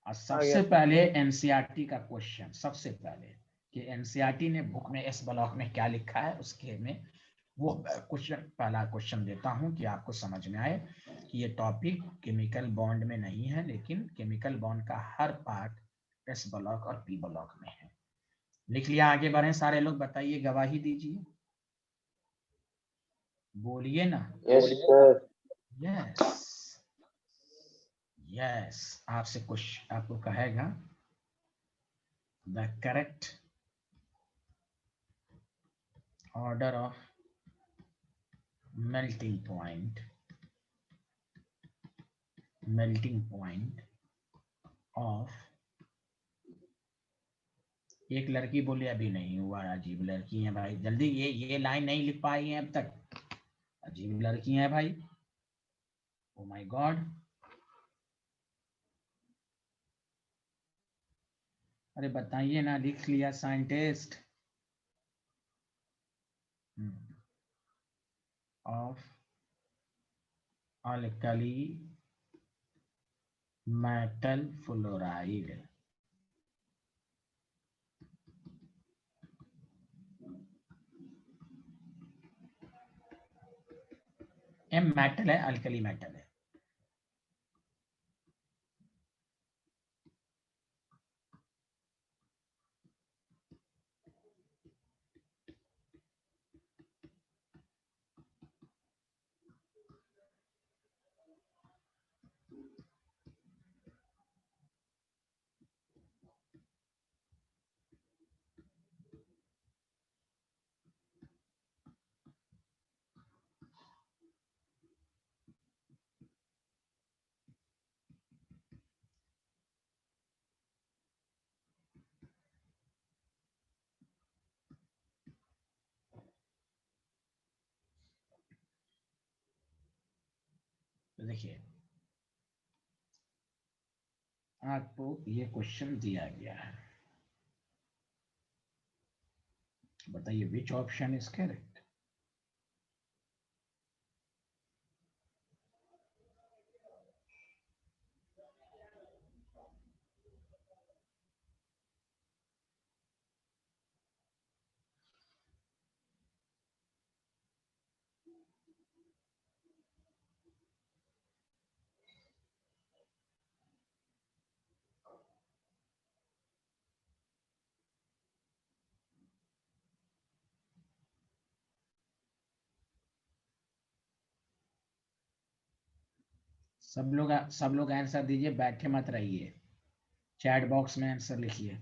और सबसे पहले एनसीईआरटी का क्वेश्चन, सबसे पहले कि एनसीईआरटी ने बुक में एस ब्लॉक में क्या लिखा है उसके में वो क्वेश्चन, पहला क्वेश्चन देता हूं कि आपको समझ में आए कि ये टॉपिक केमिकल बॉन्ड में नहीं है, लेकिन केमिकल बॉन्ड का हर पार्ट एस ब्लॉक और पी ब्लॉक में है। लिख लिया? आगे बढ़े सारे लोग, बताइए, गवाही दीजिए, बोलिए ना। Yes, sir. यस यस, आपसे कुछ आपको कहेगा the correct order of melting point of, एक लड़की बोली अभी नहीं हुआ, अजीब लड़की है भाई, जल्दी ये लाइन नहीं लिख पाई है अब तक, अजीब लड़की है भाई, ओ माय गॉड। अरे बताइए ना, लिख लिया scientist. Of alkali metal fluoride, M metal है, अल्कली मेटल है। तो देखिए, आपको ये क्वेश्चन दिया गया है, बताइए विच ऑप्शन इज करेक्ट। सब लोग आंसर दीजिए, बैठे मत रहिए, चैट बॉक्स में आंसर लिखिए।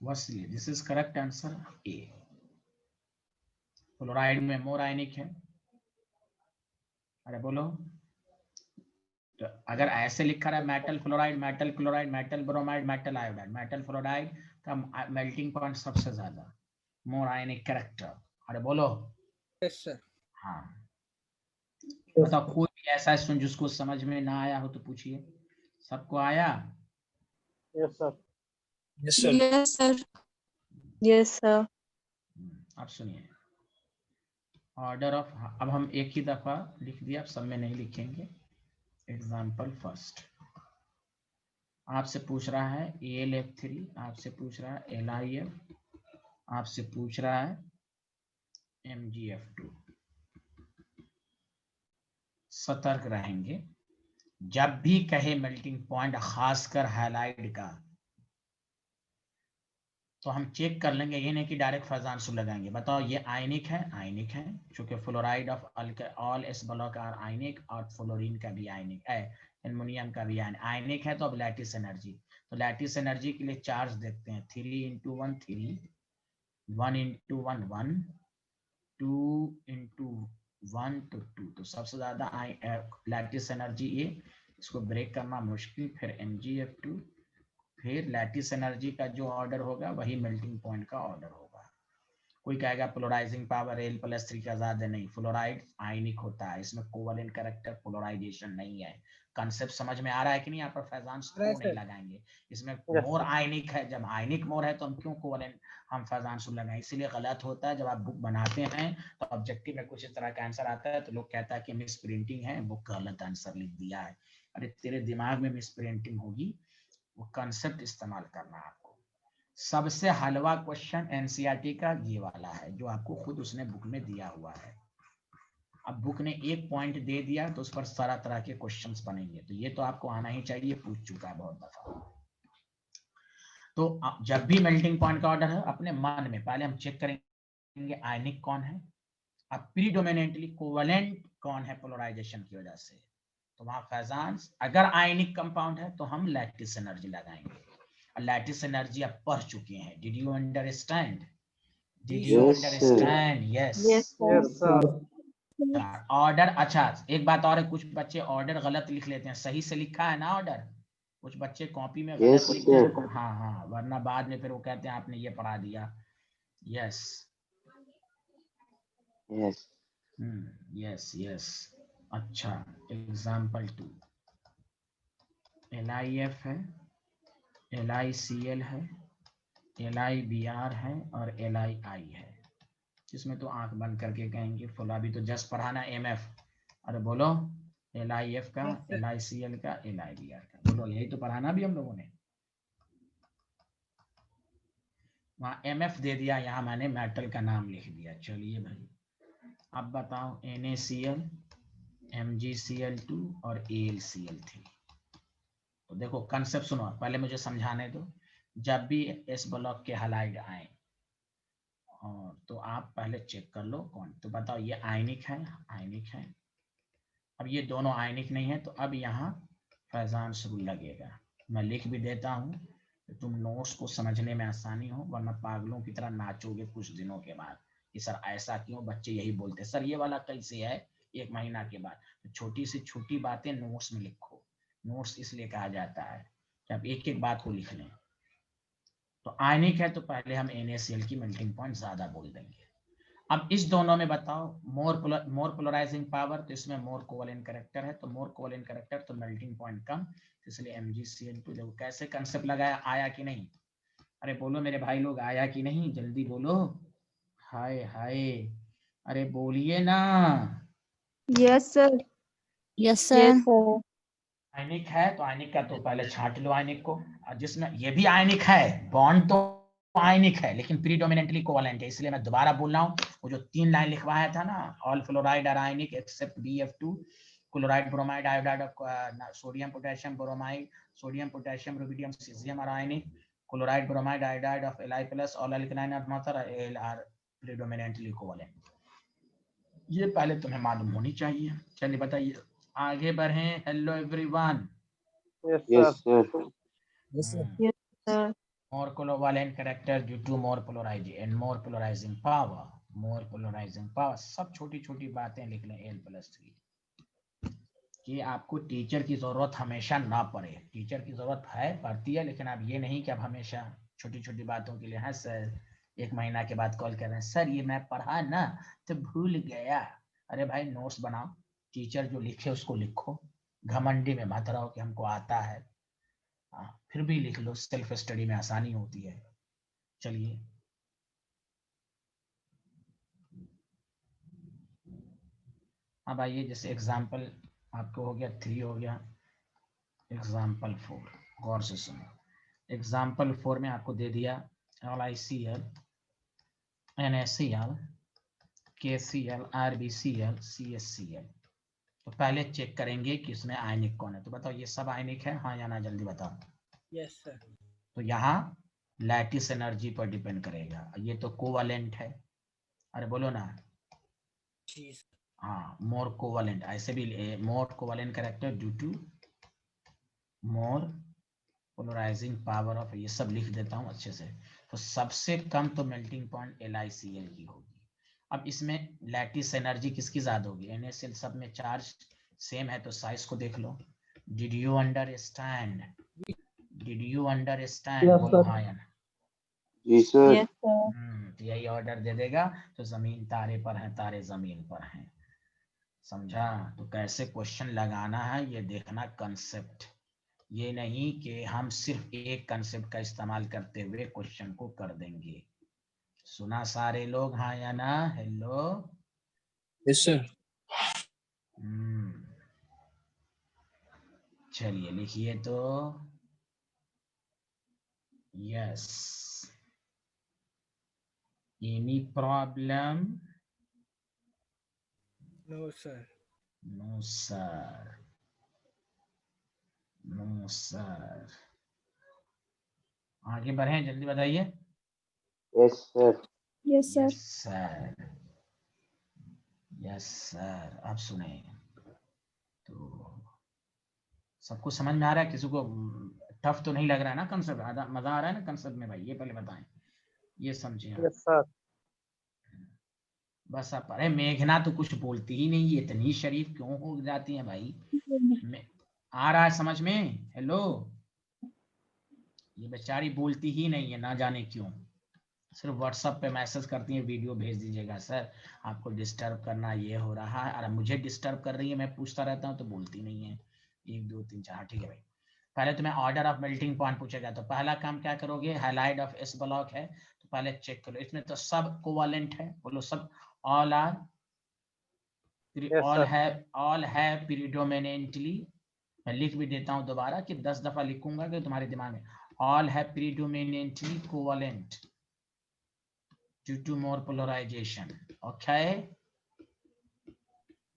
वसीले, this is correct answer A. Fluoride में मोर आयनिक है। अरे बोलो, तो अगर ऐसे लिखा रहा है metal fluoride, metal chloride, metal bromide, metal iodide, metal fluoride का मेल्टिंग पॉइंट सबसे ज्यादा, मोर आयनिक कैरेक्टर। अरे बोलो। Yes sir. हाँ बताओ, कोई भी ऐसा है जिसको समझ में ना आया हो तो पूछिए। सबको आया? Yes, sir. Yes, sir. Yes, sir. अब सुनिए, ऑर्डर ऑफ, अब हम एक ही दफा लिख दिया, अब सब में नहीं लिखेंगे। एग्जाम्पल फर्स्ट, आपसे पूछ रहा है AlF3, आपसे पूछ रहा है LiF, आपसे पूछ रहा है MgF2। सतर्क रहेंगे, जब भी कहे मेल्टिंग पॉइंट, खासकर हैलाइड का, तो हम चेक कर लेंगे, ये नहीं कि डायरेक्ट फैजानसुल लगाएंगे। बताओ ये आयनिक है? आयनिक है, क्योंकि fluoride of all S block are ionic, और फ्लोरीन का भी आयनिक है, एल्युमिनियम का भी आयनिक है। तो अब लैटिस एनर्जी, तो लैटिस एनर्जी के लिए चार्ज देखते हैं, 3 × 1 3, 1 × 1 1, 2 × 1 तो 2। तो सबसे ज्यादा लैटिस एनर्जी ये, इसको ब्रेक करना मुश्किल। फिर MgF2, फिर लैटिस एनर्जी का जो ऑर्डर होगा वही मेल्टिंग पॉइंट का ऑर्डर होगा। कोई कहेगा पोलराइजिंग पावर Al+3 का ज्यादा, नहीं, फ्लोराइड आयनिक होता है, इसमें कोवेलेंट कैरेक्टर पोलराइजेशन नहीं है। कंसेप्ट समझ में आ रहा है कि नहीं? यहाँ पर फैजान क्यों नहीं लगाएंगे, इसमें मोर आयनिक है। जब आयनिक मोर है तो हम क्यों कोवेलेंट हम फैजान लगाएं? इसीलिए गलत होता है। जब आप बुक बनाते हैं तो ऑब्जेक्टिव में कुछ इस तरह का आंसर आता है तो लोग कहता है कि मिस प्रिंटिंग है, बुक गलत आंसर लिख दिया है। अरे तेरे दिमाग में मिस प्रिंटिंग होगी, वो कंसेप्ट इस्तेमाल करना है आपको। सबसे हलवा क्वेश्चन एनसीईआरटी का ये वाला है, जो आपको खुद उसने बुक में दिया हुआ है। अब बुक ने एक पॉइंट दे दिया तो उस पर सारा तरह के क्वेश्चंस बनेंगे, तो ये तो आपको आना ही चाहिए, पूछ चुका है बहुत दफा। तो जब भी मेल्टिंग पॉइंट का ऑर्डर है, अपने मन में पहले हम चेक करेंगे आयनिक कौन है, अब प्रीडोमिनेंटली कोवेलेंट कौन है पोलराइजेशन की वजह से। तो वहां फैजान, अगर आयनिक कंपाउंड है तो हम लैटिस एनर्जी लगाएंगे। लैटिस एनर्जी आप पढ़ चुके हैं, did you understand? Did you Yes, understand? Yes Yes, sir. Order. अच्छा एक बात और है, कुछ बच्चे ऑर्डर गलत लिख लेते हैं, सही से लिखा है ना ऑर्डर? कुछ बच्चे कॉपी में गलत Yes, लिखते हैं। sir. हाँ हाँ, वरना बाद में फिर वो कहते हैं आपने ये पढ़ा दिया। Yes Yes. Yes yes. अच्छा एग्जाम्पल 2, LiF है, LiCl है, LiBr है और LiI है। इसमें तो आंख बंद करके कहेंगे फुला भी तो जस्ट पढ़ाना MF। अरे बोलो, LiF का, LiCl का, LiBr का, बोलो यही तो पढ़ाना भी हम लोगों ने। वहाँ MF दे दिया, यहाँ मैंने मेटल का नाम लिख दिया। चलिए भाई अब बताओ, NaCl, MgCl2 और AlCl3। तो देखो कंसेप्ट सुनो, पहले मुझे समझाने दो। जब भी एस ब्लॉक के हैलाइड आए और तो आप पहले चेक कर लो कौन, तो बताओ ये आयनिक है? आयनिक है। अब ये दोनों आयनिक नहीं है तो अब यहाँ फैजान रूल लगेगा। मैं लिख भी देता हूँ तो तुम नोट्स को समझने में आसानी हो, वरना पागलों की तरह नाचोगे कुछ दिनों के बाद कि सर ऐसा क्यों। बच्चे यही बोलते सर ये वाला कैसे है, 1 महीना के बाद। तो छोटी से छोटी बातें नोट्स में लिखो। नोट्स इसलिए कहा जाता है कि आप एक एक बात को लिख लें। तो आयनिक है तो पहले हम NaCl की मेल्टिंग पॉइंट ज्यादा बोल देंगे। अब इस दोनों में बताओ, मोर पोलराइजिंग पावर, तो इसमें मोर कोवेलेंट कैरेक्टर है, तो मोर कोवेलेंट कैरेक्टर तो मेल्टिंग पॉइंट कम, इसलिए MgCl2। देखो कैसे कंसेप्ट लगाया, आया कि नहीं? अरे बोलो मेरे भाई लोग, आया कि नहीं? जल्दी बोलो। हाय हाय, अरे बोलिए ना। Yes, sir. Yes, sir. Yes, sir. आयनिक है तो आयनिक का तो पहले छांट लो आयनिक को। जिसमें ये भी आयनिक है, बॉन्ड तो आयनिक है लेकिन प्रीडोमिनेंटली कोवेलेंट है, इसलिए मैं दोबारा बोल रहा हूँ। वो जो 3 लाइन लिखवाया था ना, all fluoride are ionic except BF2, chloride bromide iodide of sodium potassium bromide, sodium potassium rubidium caesium are ionic, chloride bromide iodide of Li+, all alkaline of mother are predominantly covalent. ये पहले तुम्हें मालूम होनी चाहिए। चलिए बताइए, आगे बढ़ें। Hello everyone. Yes, sir. Yes, sir. more covalent character due to more polarizing and more polarizing power, सब छोटी छोटी बातें लिख लें L+3 कि आपको टीचर की जरूरत हमेशा ना पड़े। टीचर की जरूरत है, पड़ती है, लेकिन आप ये नहीं कि आप हमेशा छोटी छोटी बातों के लिए हाँ सर 1 महीना के बाद कॉल कर रहे हैं सर ये मैं पढ़ा ना तो भूल गया। अरे भाई नोट्स बनाओ, टीचर जो लिखे उसको लिखो, घमंडी में मत रहो कि हमको आता है। फिर भी लिख लो, सेल्फ स्टडी में आसानी होती है। चलिए अब आइए, जैसे एग्जाम्पल आपको हो गया 3 हो गया, एग्जाम्पल 4 गौर से सुनो। एग्जाम्पल 4 में आपको दे दिया LiCl, NaCl, KCl, RbCl, CHCl। तो पहले चेक करेंगे कि इसमें आयनिक कौन है। तो बताओ ये सब आयनिक है, हाँ या ना, जल्दी बताओ। Yes sir. तो यहाँ लैटिस एनर्जी पर डिपेंड करेगा। ये तो कोवैलेंट है, अरे बोलो ना। जी हाँ मोर कोवैलेंट, ऐसे भी more covalent character due to more polarizing power of, ये सब लिख देता हूँ अच्छे से। तो सबसे कम तो मेल्टिंग पॉइंट LiCl की होगी। अब इसमें लैटिस एनर्जी किसकी ज्यादा होगी? NaCl सब में चार्ज सेम है, तो साइज को देख लो। Did you understand? Did you understand? Yes, बोलो sir. हाँ या ना। Yes, sir. तो यही ऑर्डर दे देगा। तो जमीन तारे पर है, तारे जमीन पर हैं, समझा? तो कैसे क्वेश्चन लगाना है ये देखना, कंसेप्ट। ये नहीं कि हम सिर्फ एक कंसेप्ट का इस्तेमाल करते हुए क्वेश्चन को कर देंगे। सुना सारे लोग हाँ या ना? हेलो। Yes sir. चलिए लिखिए तो। Yes. Any problem? No sir. No sir, no sir. आगे बढ़े, जल्दी बताइए। Yes, sir. Yes, sir. Yes sir, yes sir. अब सुने तो सबको समझ में आ रहा है? किसी को टफ तो नहीं लग रहा है ना कंसेप्ट? मजा आ रहा है ना कंसेप्ट में? भाई ये पहले बताएं, ये समझिए आप। Yes, sir. बस आप, अरे मेघना तो कुछ बोलती ही नहीं, ये इतनी शरीफ क्यों हो जाती है भाई? आ रहा है समझ में? हेलो। ये बेचारी बोलती ही नहीं है, ना जाने क्यों। सिर्फ व्हाट्सएप पे मैसेज करती है, वीडियो भेज दीजिएगा सर आपको डिस्टर्ब करना, ये हो रहा है। अरे मुझे डिस्टर्ब कर रही है, मैं पूछता रहता हूँ तो बोलती नहीं है। 1 2 3 4, ठीक है भाई। पहले तुम्हें ऑर्डर ऑफ मेल्टिंग पॉइंट पूछेगा, तो पहला काम क्या करोगे? हाइलाइट ऑफ एस ब्लॉक है, तो पहले चेक करो इसमें तो सब कोवैलेंट है। बोलो सब, all are, Yes, all sir. है, ऑल है प्रीडोमिनेंटली। मैं लिख भी देता हूँ दोबारा कि 10 दफा लिखूंगा कि तुम्हारे दिमाग में। ऑल है predominantly covalent due to more polarization. Okay?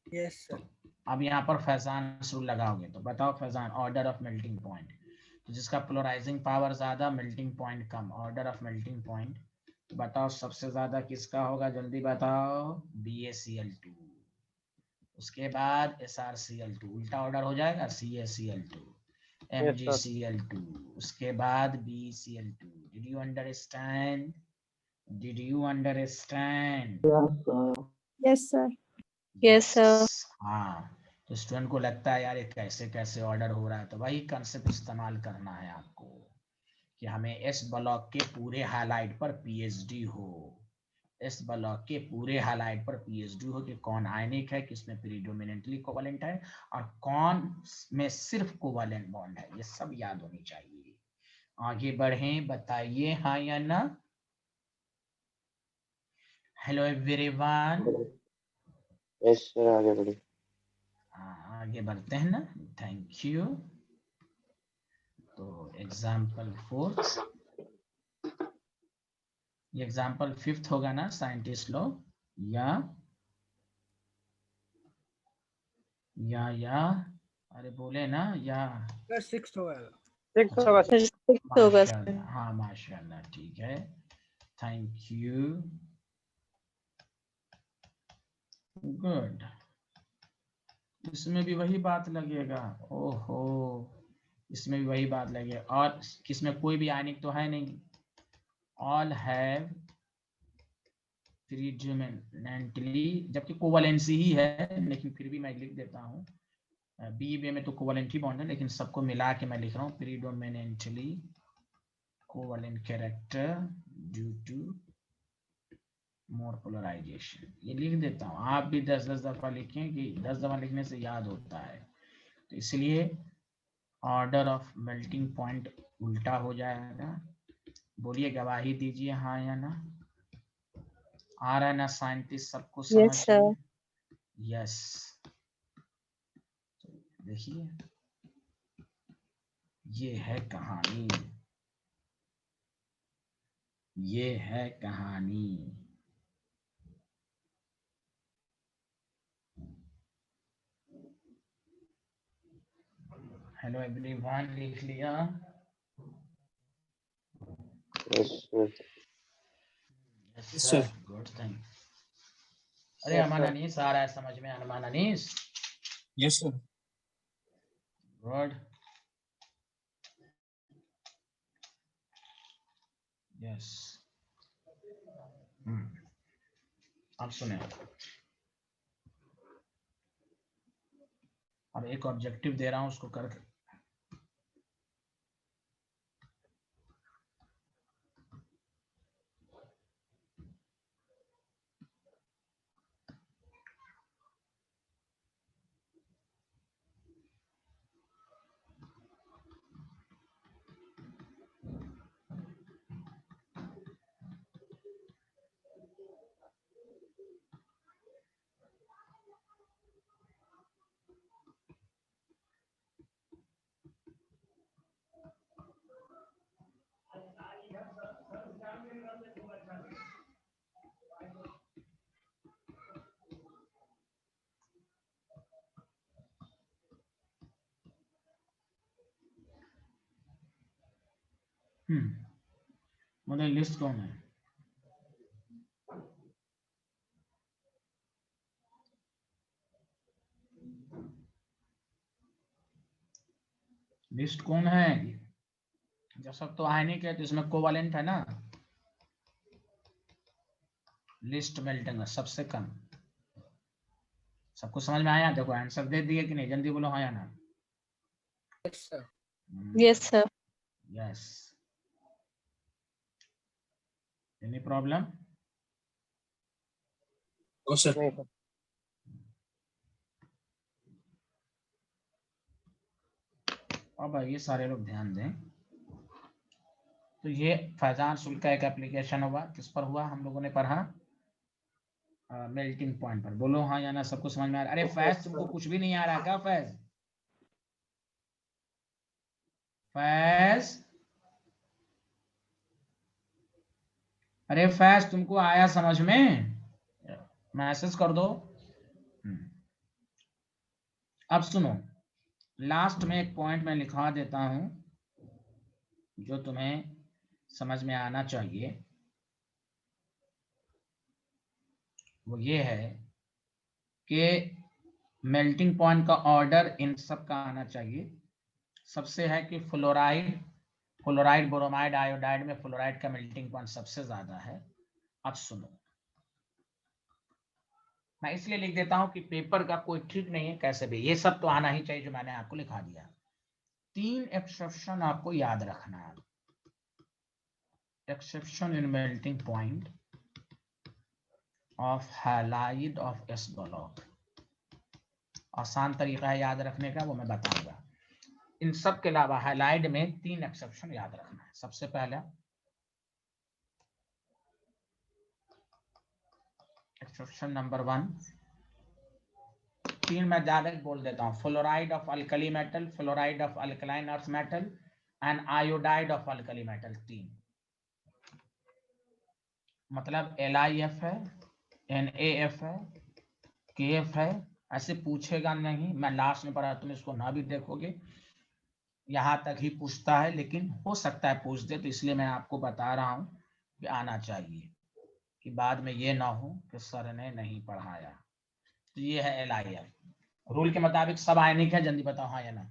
Yes sir. अब यहाँ पर फैजान रूल लगाओगे, तो बताओ Faizan, order of melting point. तो जिसका पोलराइजिंग पावर ज्यादा, melting point come, order of melting point. तो बताओ सबसे ज्यादा किसका होगा? जल्दी बताओ। BaCl2, उसके बाद SrCl2, उल्टा ऑर्डर हो जाएगा, CaCl2, Yes, sir. MgCl2, उसके बाद BeCl2। Did you understand? Did you understand? Yes, sir. Yes, sir. हाँ, तो स्टूडेंट को लगता है यार ये कैसे कैसे ऑर्डर हो रहा है, तो वही कंसेप्ट इस्तेमाल करना है आपको कि हमें एस ब्लॉक के पूरे हाइलाइट पर पीएचडी हो। एस ब्लॉक के पूरे हाइलाइट पर पीएचडी हो कि कौन आयनिक है, किसमें प्रीडोमिनेंटली कोवैलेंट है, और कौन में सिर्फ कोवैलेंट बॉन्ड है। ये सब याद होनी चाहिए। आगे बढ़ें, बताइए हाँ या ना। Hello everyone. Yes, sir. आगे बढ़िए. आगे बढ़ते हैं ना, थैंक यू। तो एग्जाम्पल 4, ये एग्जाम्पल 5 होगा ना साइंटिस्ट लोग? या अरे बोले ना या? सर 6 होगा। 6 होगा. होगा माशाल्लाह, हाँ माशाल्लाह, ठीक है, थैंक यू, गुड। इसमें भी वही बात लगेगा? ओहो, इसमें भी वही बात लगे, और किसमें कोई भी आयनिक तो है नहीं, ऑल हैव प्रीडोमिनेंटली, जबकि कोवैलेंसी ही है, लेकिन फिर भी मैं लिख देता हूँ, बी में तो कोवैलेंट ही बॉन्ड है, लेकिन सबको मिला के मैं लिख रहा हूँ predominantly covalent character due to more polarisation. ये लिख देता हूँ, आप भी 10-10 दफा लिखें कि 10 दफा लिखने से याद होता है। तो इसलिए ऑर्डर ऑफ मेल्टिंग पॉइंट उल्टा हो जाएगा। बोलिए, गवाही दीजिए हाँ या ना। आ रहा है ना साइंटिस्ट सबको समझ Yes, sir. में? यस। देखिए ये है कहानी, ये है कहानी। हेलो एवरीवन, लिख लिया? Yes, sir. Yes, sir. Good thing. अरे Yes, अमन sir. अनीस आ रहा है समझ में? अनमान Anees, Yes, sir. Good. Yes. अब सुने, अब एक ऑब्जेक्टिव दे रहा हूं, उसको कर। मतलब लिस्ट कौन है? लिस्ट कौन है? जब सब तो आयनिक है तो इसमें कोवैलेंट है ना। लिस्ट मेल्टिंग है सबसे कम। सबको समझ में आया? देखो आंसर दे दिए कि नहीं, जल्दी बोलो हाँ या ना। Yes, sir. Yes, sir. Yes. Any problem? No, sir. नहीं sir. अब ये सारे लोग ध्यान दें। तो ये फैजान शुल्क का एक एप्लीकेशन हुआ, किस पर हुआ हम लोगों ने पढ़ा? मेल्टिंग पॉइंट पर। बोलो हाँ या ना, सबको समझ में आ रहा है? अरे फैज तुमको कुछ भी नहीं आ रहा क्या? फैज, फैज, अरे फैज तुमको आया समझ में? मैसेज कर दो। अब सुनो, लास्ट में एक पॉइंट मैं लिखा देता हूं जो तुम्हें समझ में आना चाहिए। वो ये है कि मेल्टिंग पॉइंट का ऑर्डर इन सब का आना चाहिए। सबसे है कि फ्लोराइड, फ्लोराइड, ब्रोमाइड, आयोडाइड में फ्लोराइड का मेल्टिंग पॉइंट सबसे ज्यादा है। अब सुनो, मैं इसलिए लिख देता हूं कि पेपर का कोई ठीक नहीं है कैसे भी, ये सब तो आना ही चाहिए जो मैंने आपको लिखा दिया। 3 एक्सेप्शन आपको याद रखना है। Exception in melting point of halide of S block. आसान तरीका है याद रखने का, वो मैं बताऊंगा। इन सब के अलावा हैलाइड में 3 एक्सेप्शन याद रखना है। सबसे पहला एक्सेप्शन नंबर 1, 3 मैं डायरेक्ट बोल देता हूँ। Fluoride of alkali metal, fluoride of alkaline earth metal and iodide of alkali metal. 3 मतलब LiF है, NaF है, KF है। ऐसे पूछेगा नहीं, मैं लास्ट में पढ़ा, तुम इसको ना भी देखोगे, यहाँ तक ही पूछता है, लेकिन हो सकता है पूछ दे, तो इसलिए मैं आपको बता रहा हूँ कि आना चाहिए, कि बाद में ये ना हो कि सर ने नहीं पढ़ाया। तो ये है LiF। रूल के मुताबिक सब आयनिक है, जल्दी बताओ हाँ या ना।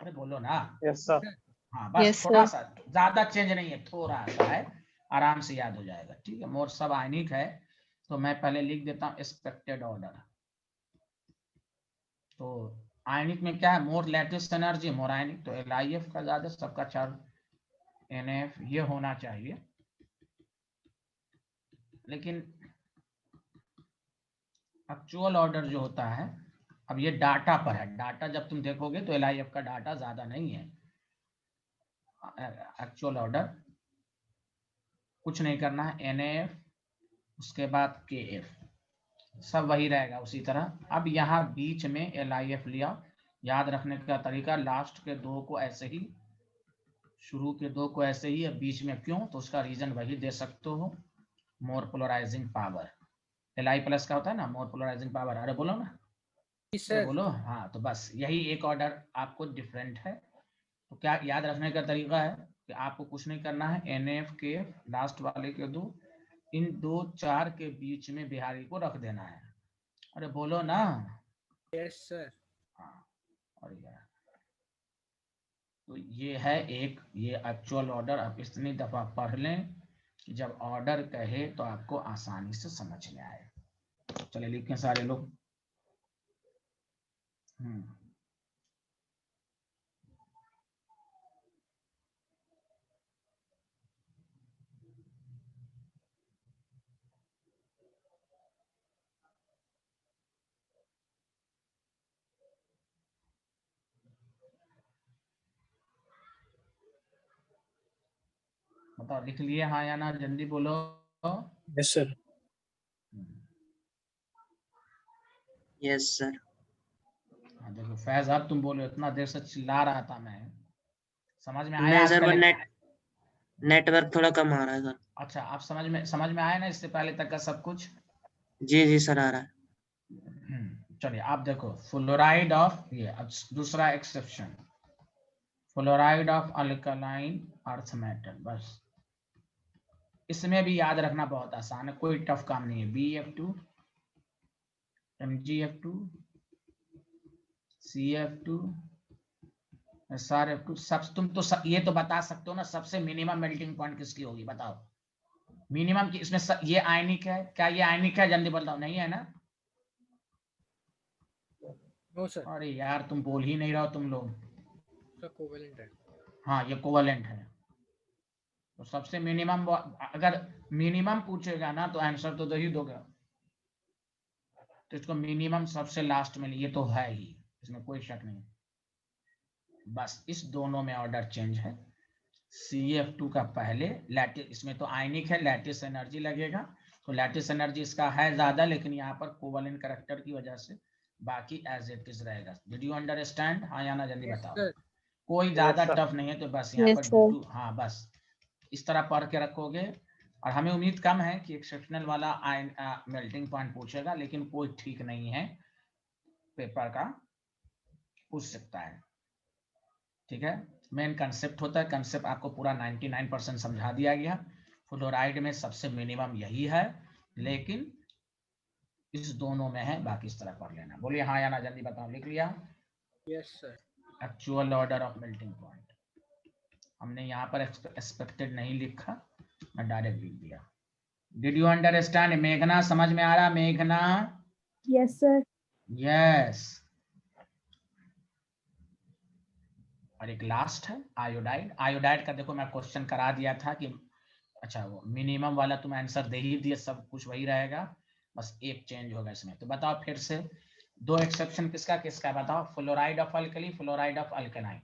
अरे बोलो ना। Yes sir. हाँ बस Yes, थोड़ा sir. सा, ज्यादा चेंज नहीं है, थोड़ा सा है, आराम से याद हो जाएगा। ठीक है, मोर सब आयनिक है, तो मैं पहले लिख देता हूँ एक्सपेक्टेड ऑर्डर। तो आयनिक में क्या है, मोर लैटिस एनर्जी, मोर आयनिक, तो LIF का ज्यादा, सबका 4 NF ये होना चाहिए। लेकिन एक्चुअल ऑर्डर जो होता है, अब ये डाटा पर है, डाटा जब तुम देखोगे तो LIF का डाटा ज्यादा नहीं है। एक्चुअल ऑर्डर कुछ नहीं करना है, NF उसके बाद KF सब वही रहेगा उसी तरह। अब यहाँ बीच में LIF लिया, याद रखने का तरीका, लास्ट के 2 को ऐसे ही, शुरू के 2 को ऐसे ही, अब बीच में क्यों, तो उसका रीजन वही दे सकते हो, मोर पोलराइजिंग पावर। Li प्लस का होता है ना, मोर पोलराइजिंग पावर। अरे बोलो ना, जी अरे सर। बोलो। हाँ तो बस यही एक ऑर्डर आपको डिफरेंट है। तो क्या याद रखने का तरीका है कि आपको कुछ नहीं करना है, NF के लास्ट वाले के 2, इन 2 4 के बीच में बिहारी को रख देना है। अरे बोलो ना। Yes sir. हाँ, और यार तो ये है एक, ये एक्चुअल ऑर्डर आप इतनी दफा पढ़ लें कि जब ऑर्डर कहे तो आपको आसानी से समझ में आए। चलिए लिखें सारे लोग। बताओ, लिख लिए हाँ या ना, जल्दी बोलो। Yes, sir. Yes sir. हाँ देखो फैज, अब तुम बोलो, इतना देर से चिल्ला रहा था मैं, समझ में आया नहीं आज सर, का वो लेक्चर? नेटवर्क थोड़ा कम आ रहा है सर। अच्छा, आप समझ में आया ना इससे पहले तक का सब कुछ? जी जी सर, आ रहा है। चलिए आप देखो, फ्लोराइड ऑफ, ये अब दूसरा exception, fluoride of alkaline earth metal. बस इसमें भी याद रखना बहुत आसान है, कोई टफ काम नहीं है। BF2 MgF2 CF2 SrF2 सब, तुम तो ये तो बता सकते हो ना, सबसे मिनिमम मेल्टिंग पॉइंट किसकी होगी बताओ? मिनिमम की इसमें ये आयनिक है क्या? ये आयनिक है, जल्दी बताओ, नहीं है ना? No sir. अरे यार तुम बोल ही नहीं रहो तुम लोग। सर कोवेलेंट है। हाँ ये कोवेलेंट है, तो सबसे मिनिमम, अगर मिनिमम पूछेगा ना तो आंसर तो दे ही दोगे, तो इसको मिनिमम सबसे लास्ट में, ये तो है ही, इसमें कोई शक नहीं। बस इस दोनों में ऑर्डर चेंज है। CF2 का पहले लैटिस, इसमें तो आयनिक है, लैटिस एनर्जी लगेगा, तो लैटिस एनर्जी इसका है ज्यादा, लेकिन यहाँ पर कोवेलेंट कैरेक्टर की वजह से बाकी एज इट इज रहेगा। Did you understand? हाँ या ना, जल्दी यस बताओ। सर। कोई ज्यादा टफ नहीं है, तो बस यहाँ Yes, पर sir. हाँ बस इस तरह पढ़ के रखोगे। और हमें उम्मीद कम है कि एक्सेप्शनल वाला मेल्टिंग पॉइंट पूछेगा, लेकिन कोई ठीक नहीं है, पेपर का पूछ सकता है। ठीक है, मेन कंसेप्ट होता है, कंसेप्ट आपको पूरा 99% समझा दिया गया। फ्लोराइड में सबसे मिनिमम यही है, लेकिन इस दोनों में है, बाकी इस तरह पढ़ लेना। बोलिए हाँ या ना, जल्दी बताओ। लिख लिया? Yes sir. Actual order of melting point, हमने यहाँ पर एक्सपेक्टेड नहीं लिखा, मैं डायरेक्ट लिख दिया। Did you understand? मेघना समझ में आ रहा? मेघना? Yes, sir. यस। और एक लास्ट है आयोडाइड। आयोडाइड का देखो मैं क्वेश्चन करा दिया था कि अच्छा वो मिनिमम वाला तुम आंसर दे ही दिए, सब कुछ वही रहेगा, बस एक चेंज होगा इसमें। तो बताओ फिर से, 2 एक्सेप्शन किसका किसका बताओ? Fluoride of alkali, fluoride of alkaline.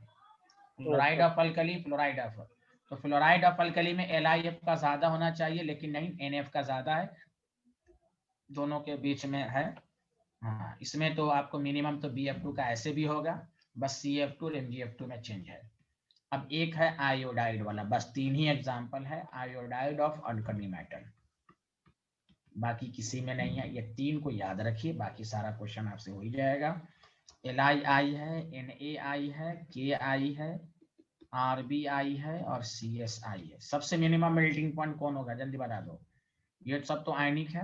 Fluoride of alkali, fluoride of, तो फ्लोराइड ऑफ अल्कली में LIF का ज्यादा होना चाहिए, लेकिन नहीं, NF का ज्यादा है, दोनों के बीच में है। हाँ इसमें तो आपको मिनिमम तो BF2 का ऐसे भी होगा, बस CF2 और MgF2 में चेंज है। अब एक है आयोडाइड वाला, बस 3 ही एग्जांपल है, आयोडाइड ऑफ अल्कली मेटल, बाकी किसी में नहीं है। ये 3 को याद रखिए, बाकी सारा क्वेश्चन आपसे हो ही जाएगा। LiI है, NaI है, KI है, RBI है और CSI है। सबसे मिनिमम मेल्टिंग पॉइंट कौन होगा, जल्दी बता दो। ये सब तो आयनिक है,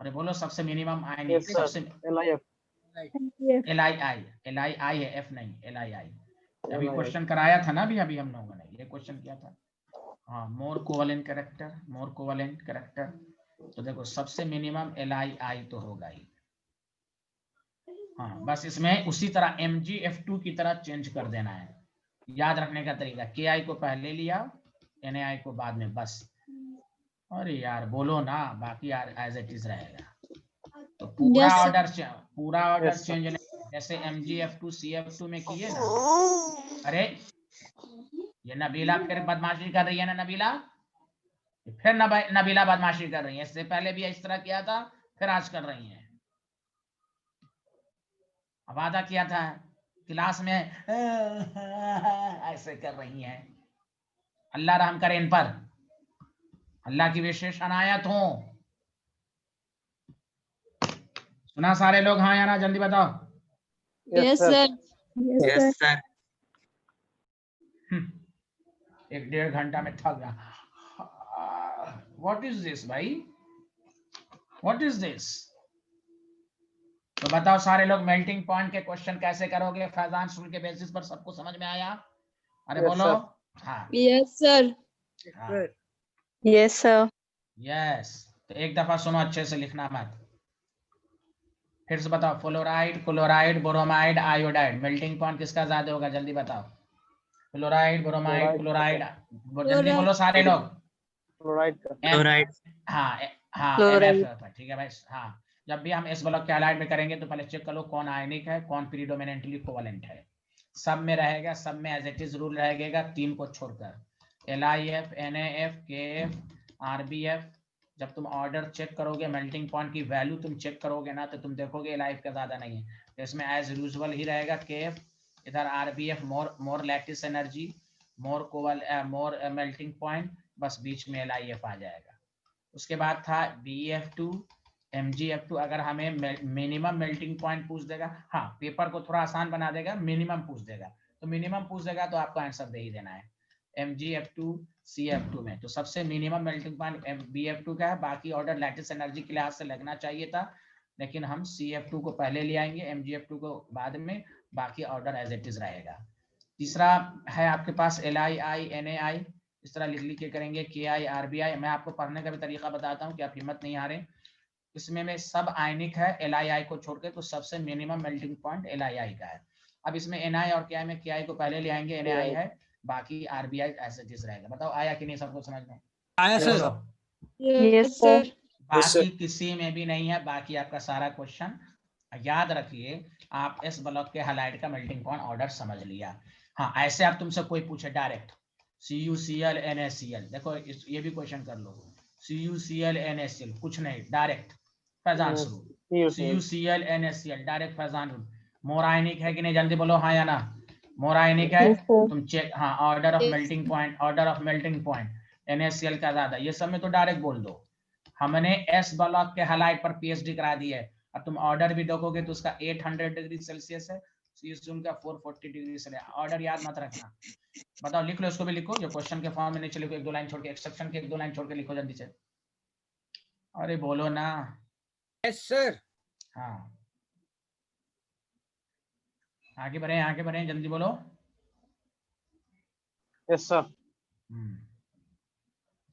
अरे बोलो सबसे मिनिमम आयनिक। सबसे LII है, F नहीं, LII। अभी क्वेश्चन कराया था ना अभी हम लोगों ने ये क्वेश्चन किया था। हाँ, मोर कोवेलेंट कैरेक्टर, तो देखो सबसे मिनिमम LII तो होगा ही। हाँ, बस इसमें उसी तरह MgF2 की तरह चेंज कर देना है। याद रखने का तरीका, KI को पहले लिया, NAI को बाद में, बस। अरे यार बोलो ना, बाकी यार एज इट इज रहेगा। तो पूरा ऑर्डर चेंज नहीं, जैसे MgF2 CF2 में किए ना। अरे ये नबीला फिर बदमाशी कर रही है ना, नबीला फिर नबीला बदमाशी कर रही है। इससे पहले भी इस तरह किया था, फिर आज कर रही है। वादा किया था क्लास में ऐसे कर रही हैं। अल्लाह रहम करे इन पर, अल्लाह की विशेष अनायत हो। सुना सारे लोग? हाँ या ना, जल्दी बताओ। Yes, sir. Yes sir. 1-1.5 घंटा में थक गया। व्हाट इज दिस भाई, व्हाट इज दिस? तो बताओ सारे लोग, मेल्टिंग पॉइंट के क्वेश्चन कैसे करोगे? फैजान रूल के बेसिस पर सबको समझ में आया? अरे बोलो। हाँ Yes, sir. हाँ Yes, sir. यस। तो एक दफा सुनो, अच्छे से लिखना मत। फिर से बताओ, fluoride, chloride, bromide, iodide, melting point किसका ज्यादा होगा? जल्दी बताओ। फ्लोराइड, ब्रोमाइड, क्लोराइड, जल्दी बोलो सारे लोग। क्लोराइड। हाँ हाँ Chloride. NF, ठीक है भाई। हाँ, जब भी हम इस ब्लॉक के हाइलाइट में करेंगे तो पहले चेक करो कौन आयनिक है, कौन प्रीडोमिनेंटली कोवेलेंट है। सब में रहेगा, सब में एज इट इज रूल रहेगा, 3 को छोड़कर। LIF, NAF, KF, RBF। जब तुम ऑर्डर चेक करोगे, मेल्टिंग पॉइंट की वैल्यू तुम चेक करोगे ना, तो तुम देखोगे LIF का ज्यादा नहीं है, तो इसमें एज यूजुअल ही रहेगा KF। इधर RBF मोर लैटिस एनर्जी, मोर मेल्टिंग पॉइंट, बस बीच में LIF आ जाएगा। उसके बाद था BF2, MgF2। अगर हमें मिनिमम मेल्टिंग पॉइंट पूछ देगा, हाँ पेपर को थोड़ा आसान बना देगा, मिनिमम पूछ देगा, तो मिनिमम पूछ देगा तो आपको आंसर दे ही देना है। MgF2 CF2 में तो सबसे मिनिमम मेल्टिंग पॉइंट BF2 का है। बाकी ऑर्डर लैटिस एनर्जी के लिहाज से लगना चाहिए था, लेकिन हम CF2 को पहले ले आएंगे, MgF2 को बाद में, बाकी ऑर्डर एज इट इज रहेगा। तीसरा है आपके पास LII, NAI। इस तरह लिख के करेंगे, KI, RBI। मैं आपको पढ़ने का भी तरीका बताता हूँ कि आप हिम्मत नहीं हारें। इसमें में सब आयनिक है LII को छोड़ के, तो सबसे मिनिमम मेल्टिंग पॉइंट LII का है। अब इसमें NI और KI में KI को पहले ले आएंगे, NAI है, बाकी RBI ऐसे चीज रहेगा। बताओ आया कि नहीं सबको समझ में? आया सर। बोलो। Yes, sir. बाकी किसी में भी नहीं है, बाकी आपका सारा क्वेश्चन याद रखिए। आप इस ब्लॉक के हाइलाइट का मेल्टिंग पॉइंट ऑर्डर समझ लिया। हाँ, ऐसे आप तुमसे कोई पूछे डायरेक्ट CuCl NaCl, देखो ये भी क्वेश्चन कर लो, CuCl NaCl, कुछ नहीं, direct Fajans rule, CuCl NaCl, direct Fajans rule. More ionic है कि नहीं? जल्दी बोलो हाँ या ना। मोर आयनिक है, Yes, sir. तुम चेक। हाँ, order of melting point NaCl का ज्यादा, ये सब में तो डायरेक्ट बोल दो। हमने एस ब्लॉक के हाइलाइट पर PhD करा दी है। अब तुम ऑर्डर भी देखोगे तो उसका 800 डिग्री सेल्सियस है, का 440 डिग्री से। ऑर्डर याद मत रखना। बताओ, लिख लो, इसको भी लिखो, जो क्वेश्चन के फॉर्म में नीचे लिखो, 1-2 लाइन छोड़ के, एक्सेप्शन के 1-2 लाइन छोड़ के लिखो जल्दी से। अरे बोलो ना। Yes sir. हाँ, आगे बढ़े जल्दी बोलो। Yes sir.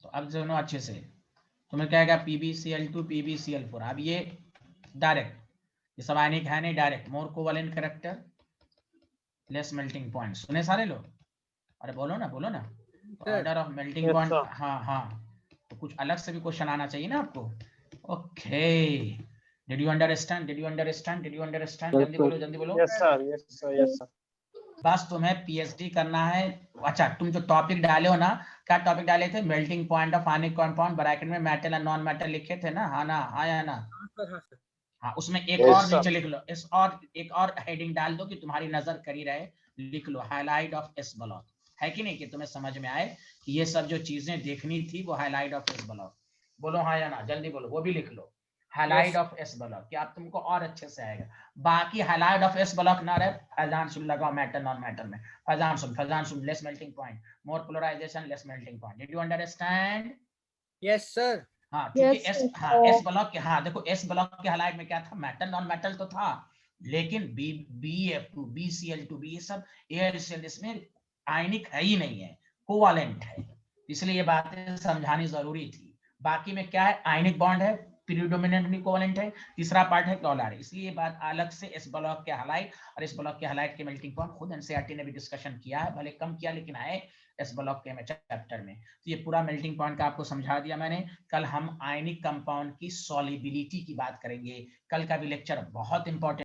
तो अब सुनो अच्छे से, तुम्हें क्या कहेगा PbCl2 PbCl4। अब ये डायरेक्ट, ये सब आयनिक है नहीं, direct more covalent character, less melting point. सुने सारे लोग? अरे बोलो ना ऑर्डर ऑफ मेल्टिंग पॉइंट। हाँ, तो कुछ अलग से भी क्वेश्चन आना चाहिए ना आपको। Okay, did you understand? जल्दी बोलो। Yes sir. बस तुम्हें PhD करना है। अच्छा, तुम जो टॉपिक डाले हो ना, क्या टॉपिक डाले थे? Melting point of ionic compound, bracket में मेटल एंड नॉन मेटल लिखे थे ना? हाँ ना, हाँ या ना? हाँ, उसमें एक Yes, और sir. नीचे लिख लो, एक और हेडिंग डाल दो कि तुम्हारी नजर करी रहे। लिख लो हाईलाइट ऑफ एस ब्लॉक, है कि नहीं, कि तुम्हें समझ में आए कि ये सब जो चीजें देखनी थी वो हाईलाइट ऑफ एस ब्लॉक। बोलो हाँ या ना, जल्दी बोलो। वो भी लिख लो, हाईलाइट ऑफ एस ब्लॉक, कि आप तुमको और अच्छे से आएगा। बाकी हाईलाइट ऑफ एस ब्लॉक ना रहे, फैजान सुन लगाओ मेटल नॉन मेटल में। फैजान सुन, less melting point, more polarization, less melting point. Did you understand? Yes sir. हाँ, क्योंकि Yes, एस sir. ब्लॉक के, हाँ देखो, एस ब्लॉक के हाइलाइट में क्या था? मेटल नॉन मेटल तो था, लेकिन BF2 BCl2 ये सब एयर सेल, इसमें आयनिक है ही नहीं है, कोवालेंट है, इसलिए ये बातें समझानी जरूरी थी। बाकी में क्या है, आयनिक बॉन्ड है, प्रीडोमिनेंटली कोवेलेंट है, तीसरा पार्ट है कॉलर, इसलिए ये बात अलग से इस ब्लॉक के हाइलाइट और इस ब्लॉक के हाइलाइट के मेल्टिंग पॉइंट खुद एनसीईआरटी ने भी डिस्कशन किया है, भले कम किया लेकिन आए इस ब्लॉक के चैप्टर में। तो ये पूरा मेल्टिंग पॉइंट का आपको समझा दिया मैंने। कल हम आयनिक कंपाउंड की सॉल्युबिलिटी की बात करेंगे। कल का भी लेक्चर बहुत इंपॉर्टेंट